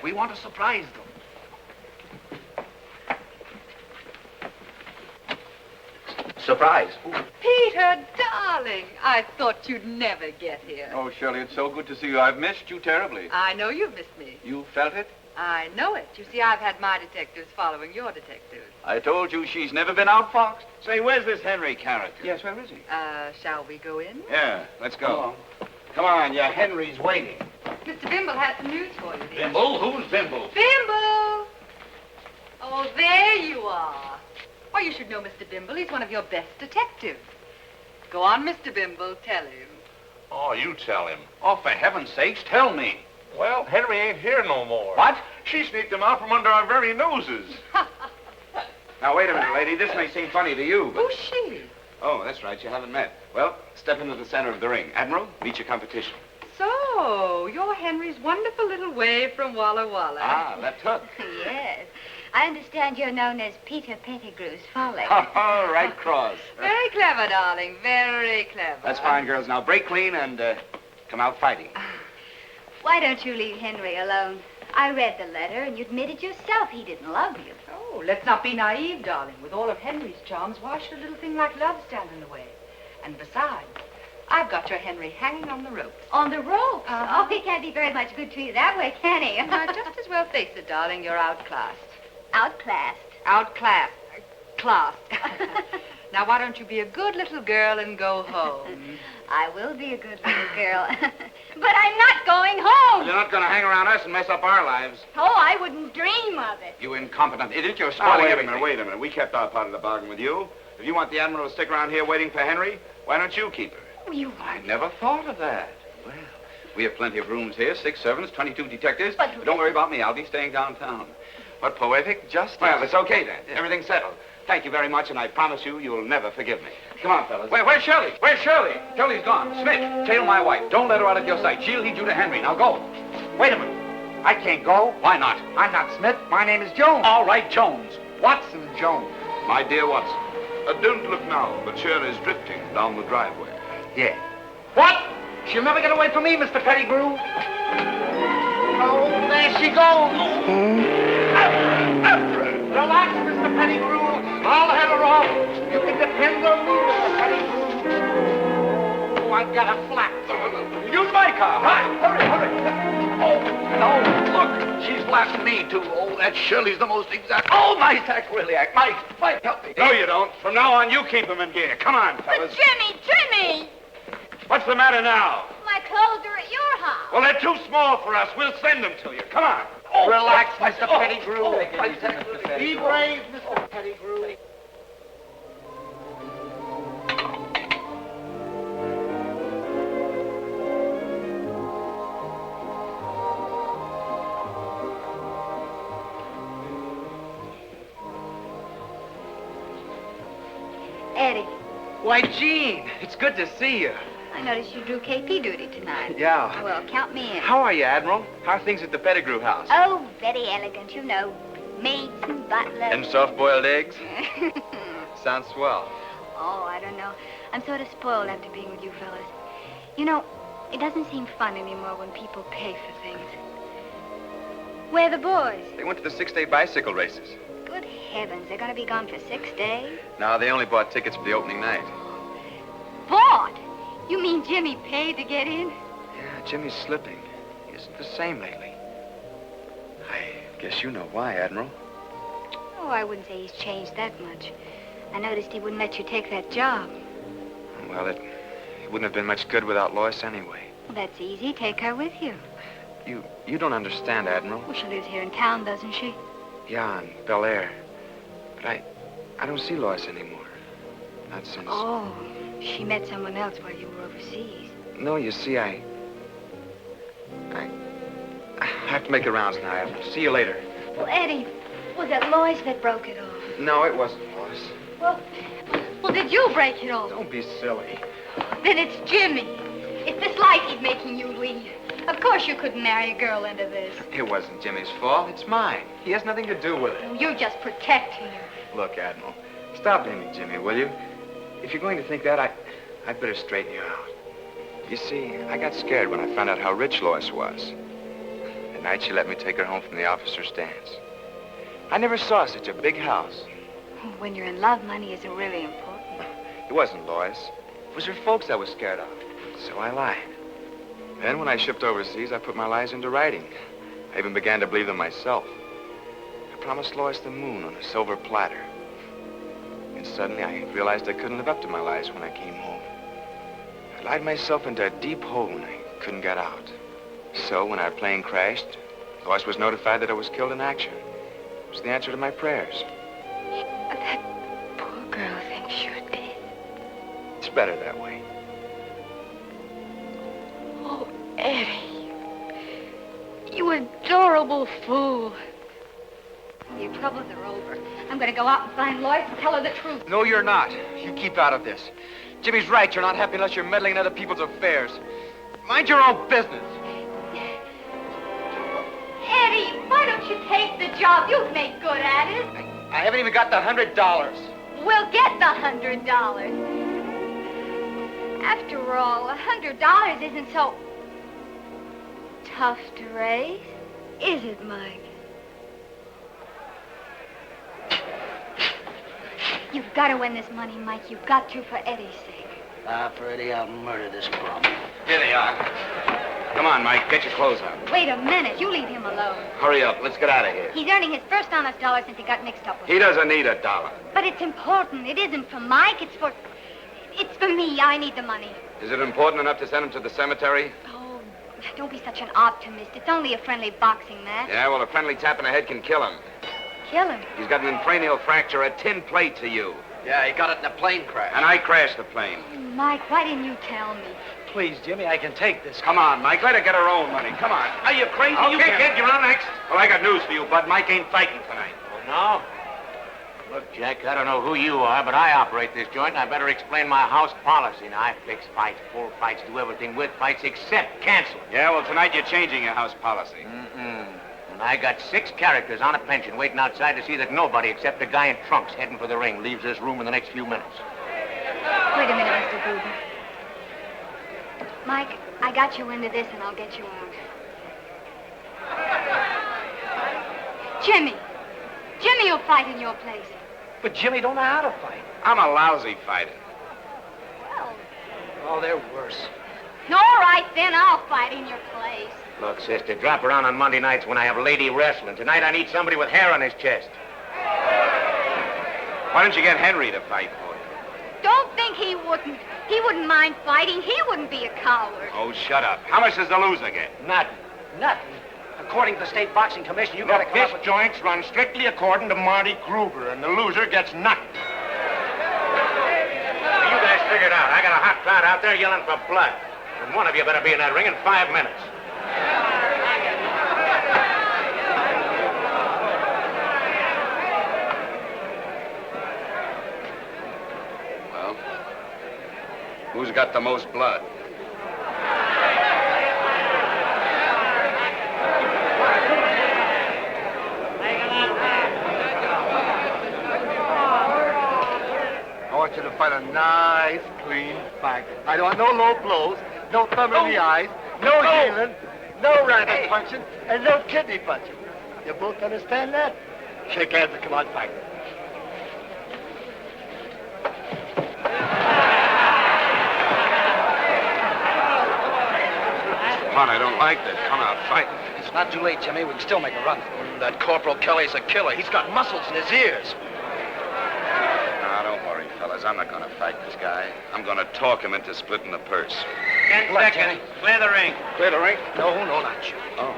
We want to surprise them. Surprise. Peter, darling, I thought you'd never get here. Oh, Shirley, it's so good to see you. I've missed you terribly. I know you've missed me. You felt it? I know it. You see, I've had my detectives following your detectives. I told you she's never been outfoxed. Say, where's this Henry character? Yes, where is he? Shall we go in? Yeah, let's go. Come on, your Henry's waiting. Mr. Bimble has some news for you, dear. Bimble? Who's Bimble? Bimble! Oh, there you are. Why, you should know Mr. Bimble. He's one of your best detectives. Go on, Mr. Bimble. Tell him. Oh, you tell him. Oh, for heaven's sakes, tell me. Well, Henry ain't here no more. What? She sneaked him out from under our very noses. Now, wait a minute, lady. This may seem funny to you, but... Who's she? Oh, that's right. You haven't met. Well, step into the center of the ring. Admiral, meet your competition. So, you're Henry's wonderful little wave from Walla Walla. Ah, left hook. Yes. I understand you're known as Peter Pettigrew's Folly. Oh, right cross. Very clever, darling. Very clever. That's fine, girls. Now, break clean and come out fighting. Why don't you leave Henry alone? I read the letter, and you admitted yourself he didn't love you. Oh, let's not be naive, darling. With all of Henry's charms, why should a little thing like love stand in the way? And besides, I've got your Henry hanging on the ropes. On the ropes? Uh-huh. Oh, he can't be very much good to you that way, can he? Just as well face it, darling. You're outclassed. Outclassed? Outclassed. Classed. Now, why don't you be a good little girl and go home? I will be a good little girl. But I'm not going home. You're not going to hang around us and mess up our lives. Oh, I wouldn't dream of it. You incompetent idiot. You're Oh, spoiling wait a everything. minute, wait a minute. We kept our part of the bargain with you. If you want the Admiral to stick around here waiting for Henry, why don't you keep her? I never thought of that. Well, we have plenty of rooms here, 6 servants, 22 detectives. But don't worry about me. I'll be staying downtown. What poetic justice. Well, it's okay then. Everything's settled. Thank you very much, and I promise you, you'll never forgive me. Come on, fellas. Where's Shirley? Where's Shirley? Shirley's gone. Smith, tail my wife. Don't let her out of your sight. She'll lead you to Henry. Now go. Wait a minute. I can't go. Why not? I'm not Smith. My name is Jones. All right, Jones. Watson Jones. My dear Watson, don't look now, but Shirley's drifting down the driveway. Yeah. What? She'll never get away from me, Mr. Pettigrew. Oh, there she goes. Relax, Mr. Pettigrew. I'll head her off. You can depend on me, Mr. Pettigrew. Oh, I've got a flat. Use my car. Hurry, hurry. Oh, no, look. She's blasting me, too. Oh, that Shirley's the most exact. Oh, my sacrilege. Mike, help me. No, you don't. From now on, you keep him in gear. Come on, fellas. Jimmy! What's the matter now? My clothes are at your house. Well, they're too small for us. We'll send them to you. Come on. Oh, relax, Mr. Pettigrew. Oh, Be brave, Mr. Pettigrew. Eddie, Why, Jean, it's good to see you. I noticed you drew KP duty tonight. Yeah. Well, count me in. How are you, Admiral? How are things at the Pettigrew house? Oh, very elegant, you know. Maids and butlers. And soft-boiled eggs? Sounds swell. Oh, I don't know. I'm sort of spoiled after being with you fellas. You know, It doesn't seem fun anymore when people pay for things. Where are the boys? They went to the 6-day bicycle races. Good heavens, they're going to be gone for 6 days? No, they only bought tickets for the opening night. Bought? You mean Jimmy paid to get in? Yeah, Jimmy's slipping. He isn't the same lately. I guess you know why, Admiral. Oh, I wouldn't say he's changed that much. I noticed he wouldn't let you take that job. Well, it wouldn't have been much good without Lois anyway. Well, that's easy. Take her with you. You don't understand, Admiral. Well, she lives here in town, doesn't she? Yeah, in Bel Air. But I don't see Lois anymore. Not since... Oh, she met someone else while you were overseas. No, you see, I have to make the rounds now, Admiral. See you later. Well, Eddie, was it Lois that broke it off? No, it wasn't Lois. Well, did you break it off? Don't be silly. Then it's Jimmy. It's this life he's making you lead. Of course you couldn't marry a girl into this. It wasn't Jimmy's fault. It's mine. He has nothing to do with it. Oh, you're just protecting her. Look, Admiral, stop blaming Jimmy, will you? If you're going to think that, I'd better straighten you out. You see, I got scared when I found out how rich Lois was. At night, she let me take her home from the officer's dance. I never saw such a big house. When you're in love, money isn't really important. It wasn't Lois. It was her folks I was scared of. So I lied. Then, when I shipped overseas, I put my lies into writing. I even began to believe them myself. I promised Lois the moon on a silver platter. And suddenly, I realized I couldn't live up to my lies when I came home. I lied myself into a deep hole and I couldn't get out. So, when our plane crashed, Lois was notified that I was killed in action. It was the answer to my prayers. That poor girl thinks you're dead. It's better that way. Oh, Eddie. You adorable fool. Your troubles are over. I'm going to go out and find Lois and tell her the truth. No, you're not. You keep out of this. Jimmy's right. You're not happy unless you're meddling in other people's affairs. Mind your own business. Eddie, why don't you take the job? You'd make good at it. I haven't even got the $100. We'll get the $100. After all, $100 isn't so tough to raise, is it, Mike? You've got to win this money, Mike. You've got to for Eddie's sake. For Eddie, I'll murder this bum. Here they are. Come on, Mike. Get your clothes on. Wait a minute. You leave him alone. Hurry up. Let's get out of here. He's earning his first honest dollar since he got mixed up with He doesn't need $1. But it's important. It isn't for Mike. It's for me. I need the money. Is it important enough to send him to the cemetery? Oh, don't be such an optimist. It's only a friendly boxing match. Yeah, well, a friendly tap in the head can kill him. Kill him? He's got an cranial fracture, a tin plate to you. Yeah, he got it in a plane crash. And I crashed the plane. Oh, Mike, why didn't you tell me? Please, Jimmy, I can take this. Come on, Mike. Let her get her own money. Come on. Are you crazy? Okay, kid, you're on next. Well, I got news for you, Bud. Mike ain't fighting tonight. Oh, no? Look, Jack, I don't know who you are, but I operate this joint, and I better explain my house policy. Now, I fix fights, full fights, do everything with fights except cancel. Yeah, well, tonight you're changing your house policy. And I got 6 characters on a pension waiting outside to see that nobody except the guy in trunks heading for the ring leaves this room in the next few minutes. Wait a minute, Mr. Gooden. Mike, I got you into this, and I'll get you out. Jimmy. Jimmy will fight in your place. But Jimmy don't know how to fight. I'm a lousy fighter. Well... Oh, they're worse. All right, then. I'll fight in your place. Look, sister, drop around on Monday nights when I have lady wrestling. Tonight I need somebody with hair on his chest. Why don't you get Henry to fight for you? Don't think he wouldn't. He wouldn't mind fighting. He wouldn't be a coward. Oh, shut up. How much does the loser get? Nothing. Nothing. According to the State Boxing Commission, you gotta Look, come this up with... joint's run strictly according to Marty Gruber, and the loser gets nothing. You guys figure it out. I got a hot crowd out there yelling for blood. And one of you better be in that ring in 5 minutes. Well, who's got the most blood? I want you to fight a nice, clean fight. I don't want no low blows, no thumb in the eyes, no healing, no rabbit punching, and no kidney punching. You both understand that? Shake hands and come on, fight. Come on, I don't like this. Come out, fight. It's not too late, Jimmy. We can still make a run. That Corporal Kelly's a killer. He's got muscles in his ears. Now, don't worry, fellas. I'm not going to fight this guy. I'm going to talk him into splitting the purse. 10 seconds. Clear the ring. Clear the ring? No, not you. Oh.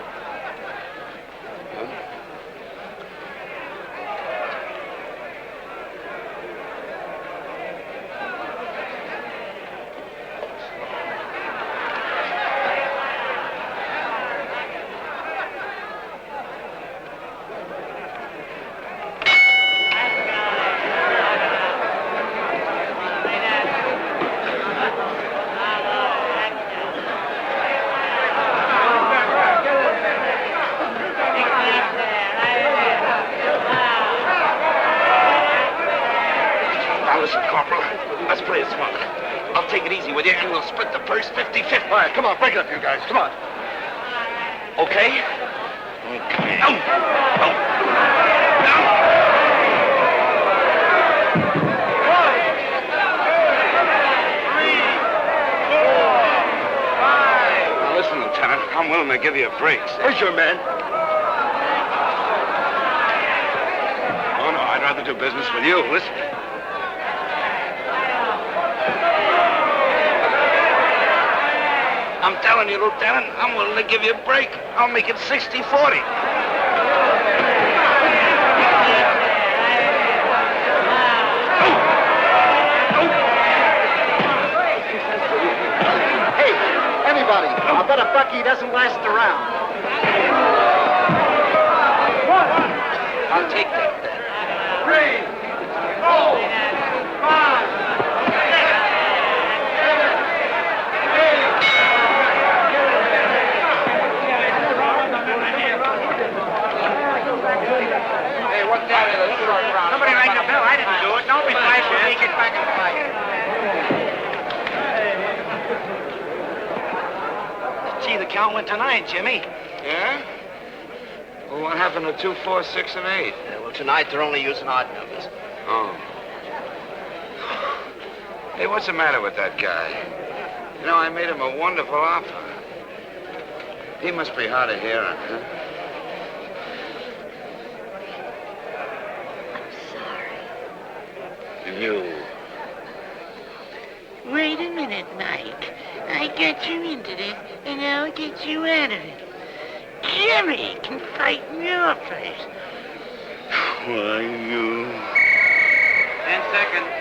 All right, come on, break it up, you guys. Come on. Okay? Okay. No! No! Now listen, Lieutenant, I'm willing to give you a break. Where's your man? Oh, no, I'd rather do business with you. Listen. I'm telling you, Lieutenant, I'm willing to give you a break. I'll make it 60-40. Hey, anybody, I bet a Bucky doesn't last around. I'll take that then. 3, 4, 5, 6, 7, 8. Hey, what's that in the short round? Somebody rang the bell. I didn't do it. Don't be flash when we get back and fight. Gee, the count went to 9, Jimmy. Yeah? Well, what happened to 2, 4, 6, and 8? Yeah, well, tonight they're only using odd numbers. Oh. Hey, what's the matter with that guy? You know, I made him a wonderful offer. He must be hard of hearing, huh? You. Wait a minute, Mike. I got you into this, and I'll get you out of it. Jimmy can fight in your place. Why, you... 10 seconds.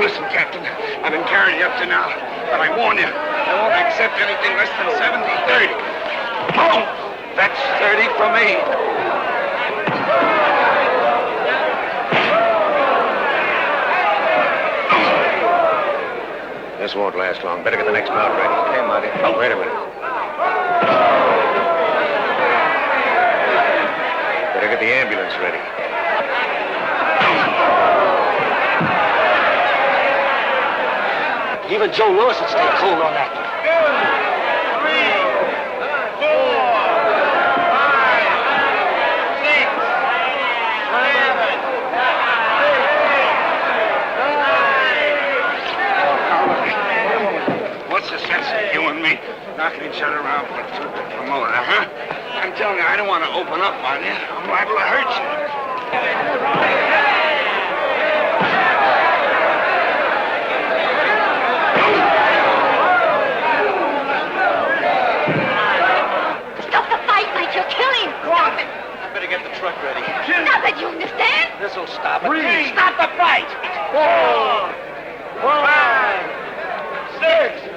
Listen, Captain, I've been carrying you up to now, but I warn you, I won't accept anything less than 70-30. Oh, that's 30 for me. This won't last long. Better get the next mount ready. Okay, Marty. Oh, wait a minute. Better get the ambulance ready. Even Joe Lewis would stay cool on that. 3, 4, 5, 6, 7, 8. What's the sense of you and me knocking each other around for a promoter, huh? I'm telling you, I don't want to open up on you. I'm liable to hurt you. You're killing. Stop it. I better get the truck ready. Stop it, you understand? This'll stop it. Stop the fight!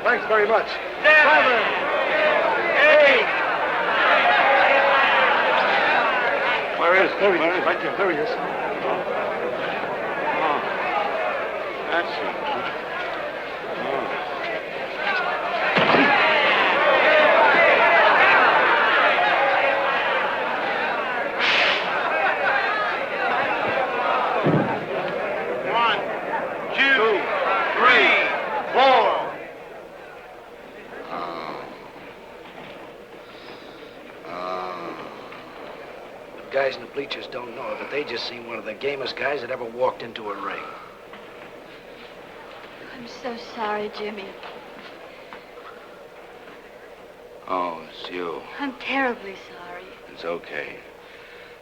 Thanks very much. 7, 8. Where is? There he is, right there. There he is. That's it. Guys in the bleachers don't know it, but they just seen one of the gamest guys that ever walked into a ring. I'm so sorry, Jimmy. Oh, it's you. I'm terribly sorry. It's okay.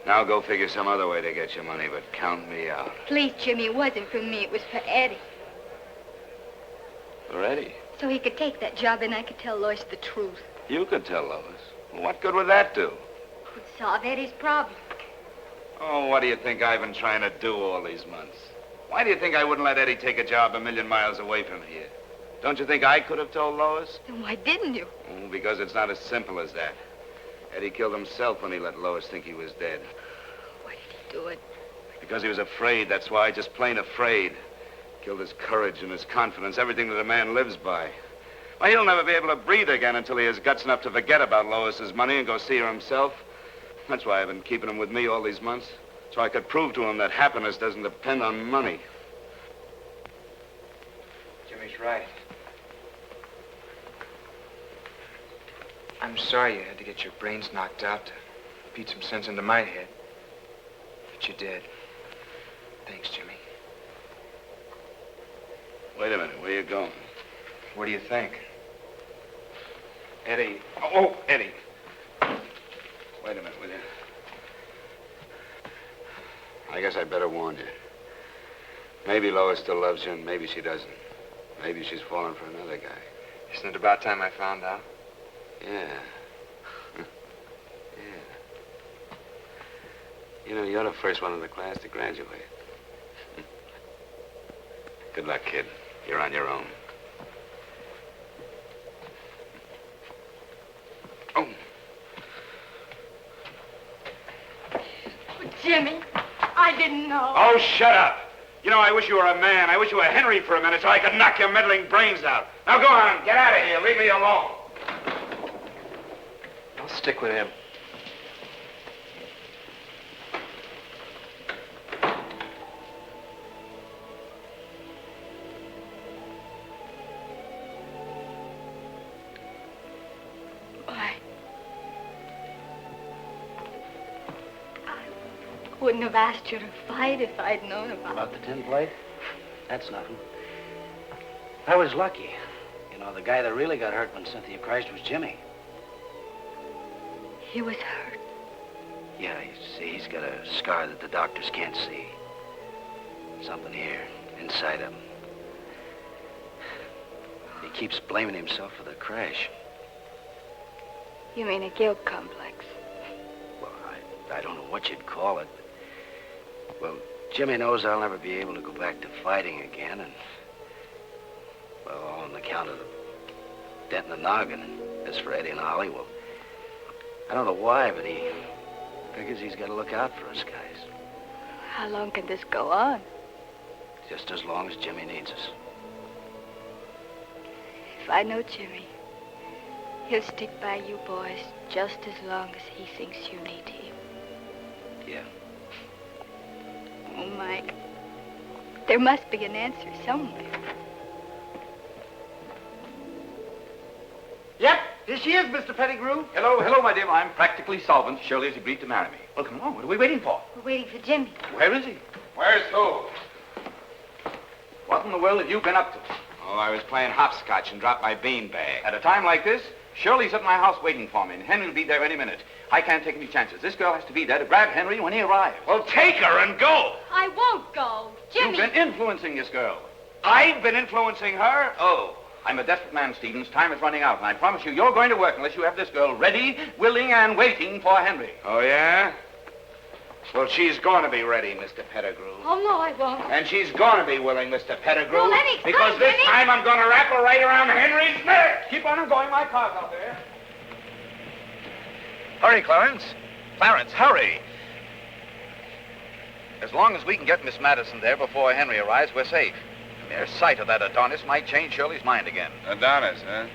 Now go figure some other way to get your money, but count me out. Please, Jimmy, it wasn't for me. It was for Eddie. For Eddie? So he could take that job and I could tell Lois the truth. You could tell Lois. Well, what good would that do? It would solve Eddie's problem. Oh, what do you think I've been trying to do all these months? Why do you think I wouldn't let Eddie take a job a million miles away from here? Don't you think I could have told Lois? Then why didn't you? Oh, because it's not as simple as that. Eddie killed himself when he let Lois think he was dead. Why did he do it? Because he was afraid, that's why, just plain afraid. Killed his courage and his confidence, everything that a man lives by. Why, he'll never be able to breathe again until he has guts enough to forget about Lois's money and go see her himself. That's why I've been keeping him with me all these months. So I could prove to him that happiness doesn't depend on money. Jimmy's right. I'm sorry you had to get your brains knocked out to beat some sense into my head. But you did. Thanks, Jimmy. Wait a minute, where you going? What do you think? Eddie. Oh, Eddie. Wait a minute, will you? I guess I'd better warn you. Maybe Lois still loves you, and maybe she doesn't. Maybe she's fallen for another guy. Isn't it about time I found out? Yeah. Yeah. You know, you're the first one in the class to graduate. Good luck, kid. You're on your own. Oh. Jimmy, I didn't know. Oh, shut up. You know, I wish you were a man. I wish you were Henry for a minute so I could knock your meddling brains out. Now go on, get out of here. Leave me alone. I'll stick with him. Why? I wouldn't have asked you to fight if I'd known About the tin plate? That's nothing. I was lucky. You know, the guy that really got hurt when Cynthia crashed was Jimmy. He was hurt. Yeah, you see, he's got a scar that the doctors can't see. Something here, inside him. He keeps blaming himself for the crash. You mean a guilt complex? Well, I don't know what you'd call it. Well, Jimmy knows I'll never be able to go back to fighting again, and... well, all on account of the dent in the noggin. As for Eddie and Ollie, well, I don't know why, but he figures he's got to look out for us guys. How long can this go on? Just as long as Jimmy needs us. If I know Jimmy, he'll stick by you boys just as long as he thinks you need him. Yeah. Oh, Mike, there must be an answer somewhere. Yep, here she is, Mr. Pettigrew. Hello, my dear. I'm practically solvent. Shirley has agreed to marry me. Well, come on. What are we waiting for? We're waiting for Jimmy. Where is he? Where's who? What in the world have you been up to? Oh, I was playing hopscotch and dropped my beanbag. At a time like this, Shirley's at my house waiting for me, and Henry will be there any minute. I can't take any chances. This girl has to be there to grab Henry when he arrives. Well, take her and go. I won't go. Jimmy. You've been influencing this girl. I've been influencing her? Oh, I'm a desperate man, Stevens. Time is running out, and I promise you're going to work unless you have this girl ready, willing, and waiting for Henry. Oh, yeah? Well, she's going to be ready, Mr. Pettigrew. Oh, no, I won't. And she's going to be willing, Mr. Pettigrew. No, let me explain, because this Jimmy. time I'm going to wrap her right around Henry's neck. Keep on going. My car's out there. Hurry, Clarence. Clarence, hurry. As long as we can get Miss Madison there before Henry arrives, we're safe. The mere sight of that Adonis might change Shirley's mind again. Adonis, huh?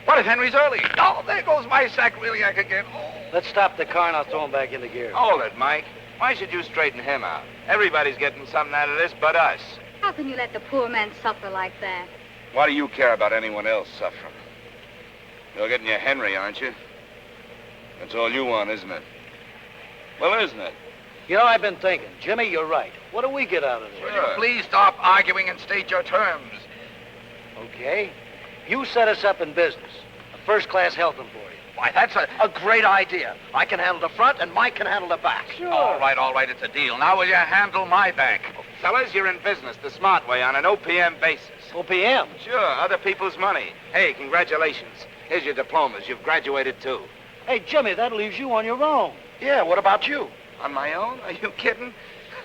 What if Henry's early? Oh, there goes my sacroiliac again. Oh. Let's stop the car and I'll throw him back into gear. Hold it, Mike. Why should you straighten him out? Everybody's getting something out of this but us. How can you let the poor man suffer like that? Why do you care about anyone else suffering? You're getting your Henry, aren't you? That's all you want, isn't it? Well, isn't it? You know, I've been thinking. Jimmy, you're right. What do we get out of this? Will you please stop arguing and state your terms? Okay. You set us up in business. A first-class health employee. Why, that's a great idea. I can handle the front and Mike can handle the back. Sure. All right, it's a deal. Now will you handle my back? Fellas, you're in business the smart way on an OPM basis. OPM? Sure, other people's money. Hey, congratulations. Here's your diplomas. You've graduated, too. Hey, Jimmy, that leaves you on your own. Yeah, what about you? On my own? Are you kidding?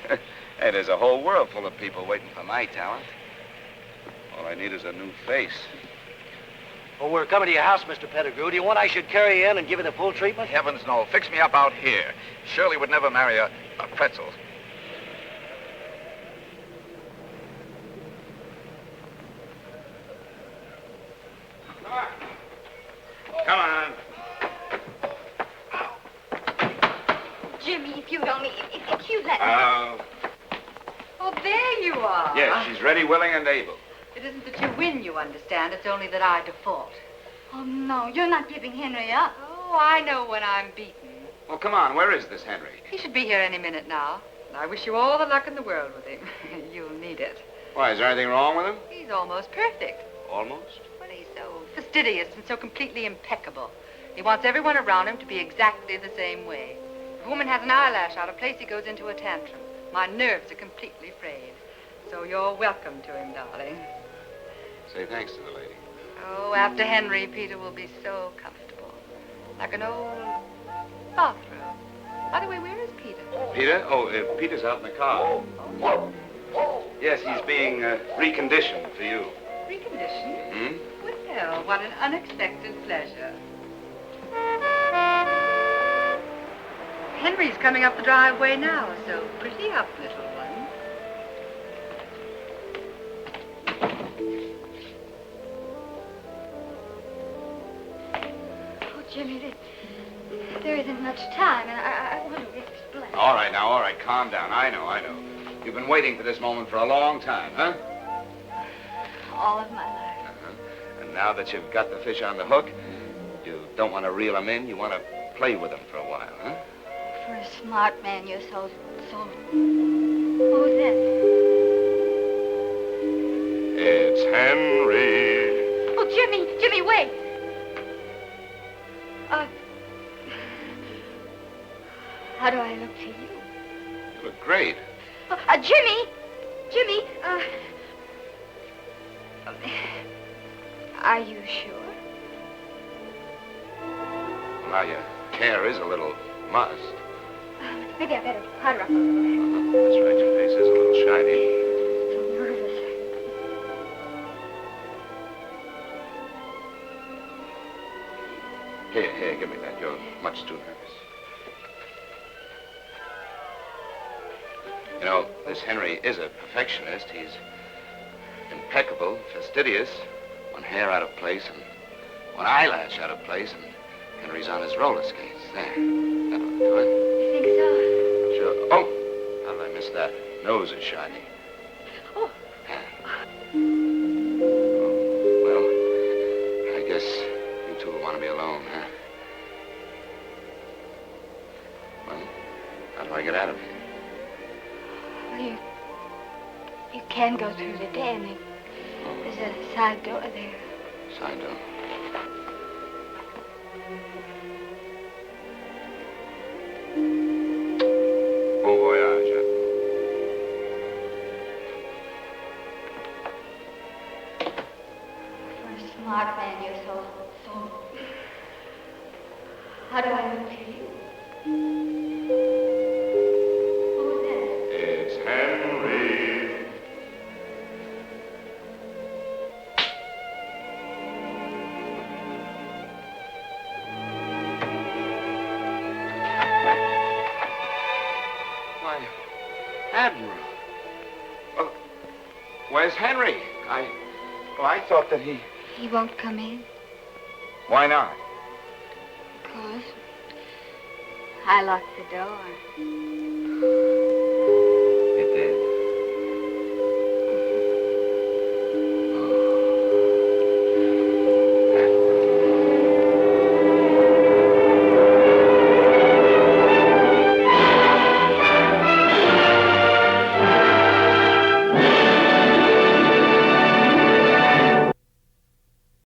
Hey, there's a whole world full of people waiting for my talent. All I need is a new face. Well, we're coming to your house, Mr. Pettigrew. Do you want I should carry you in and give you the full treatment? Heavens, no. Fix me up out here. Shirley would never marry a pretzel. Come on. Jimmy, if you'd only, if you'd let me. Oh, there you are. Yes, she's ready, willing, and able. It isn't that you win, you understand. It's only that I default. Oh, no, you're not giving Henry up. Oh, I know when I'm beaten. Well, come on. Where is this Henry? He should be here any minute now. I wish you all the luck in the world with him. You'll need it. Why, is there anything wrong with him? He's almost perfect. Almost? Well, he's so fastidious and so completely impeccable. He wants everyone around him to be exactly the same way. If a woman has an eyelash out of place, he goes into a tantrum. My nerves are completely frayed. So you're welcome to him, darling. Say thanks to the lady. Oh, after Henry, Peter will be so comfortable. Like an old bathroom. By the way, where is Peter? Peter? Oh, Peter's out in the car. Yes, he's being reconditioned for you. Reconditioned? Hmm? Well, what an unexpected pleasure. Henry's coming up the driveway now, so pretty up, little one. Oh, Jimmy, there isn't much time, and I want to explain. All right, now, all right. Calm down. I know. You've been waiting for this moment for a long time, huh? All of my life. Uh-huh. And now that you've got the fish on the hook, you don't want to reel them in. You want to play with them for a while, huh? For a smart man, you're so... Who's that? It's Henry. Oh, Jimmy, wait. How do I look to you? You look great. Jimmy, are you sure? Well, now, your hair is a little mussed. Maybe I better powder up a little. That's right, your face is a little shiny. So nervous. Here, give me that. You're much too nervous. You know, this Henry is a perfectionist. He's impeccable, fastidious, one hair out of place and one eyelash out of place, and Henry's on his roller skates. There. That ought to do it. You think so? Sure. Oh, how did I miss that? Nose is shiny. Oh. Well, I guess you two will want to be alone, huh? Well, how do I get out of here? Well, you can go through the den. There's a side door there. Side door. Bon voyage. For a smart man, you're so... How do I look to you? Where's Henry? I thought that he... He won't come in. Why not? Because I locked the door.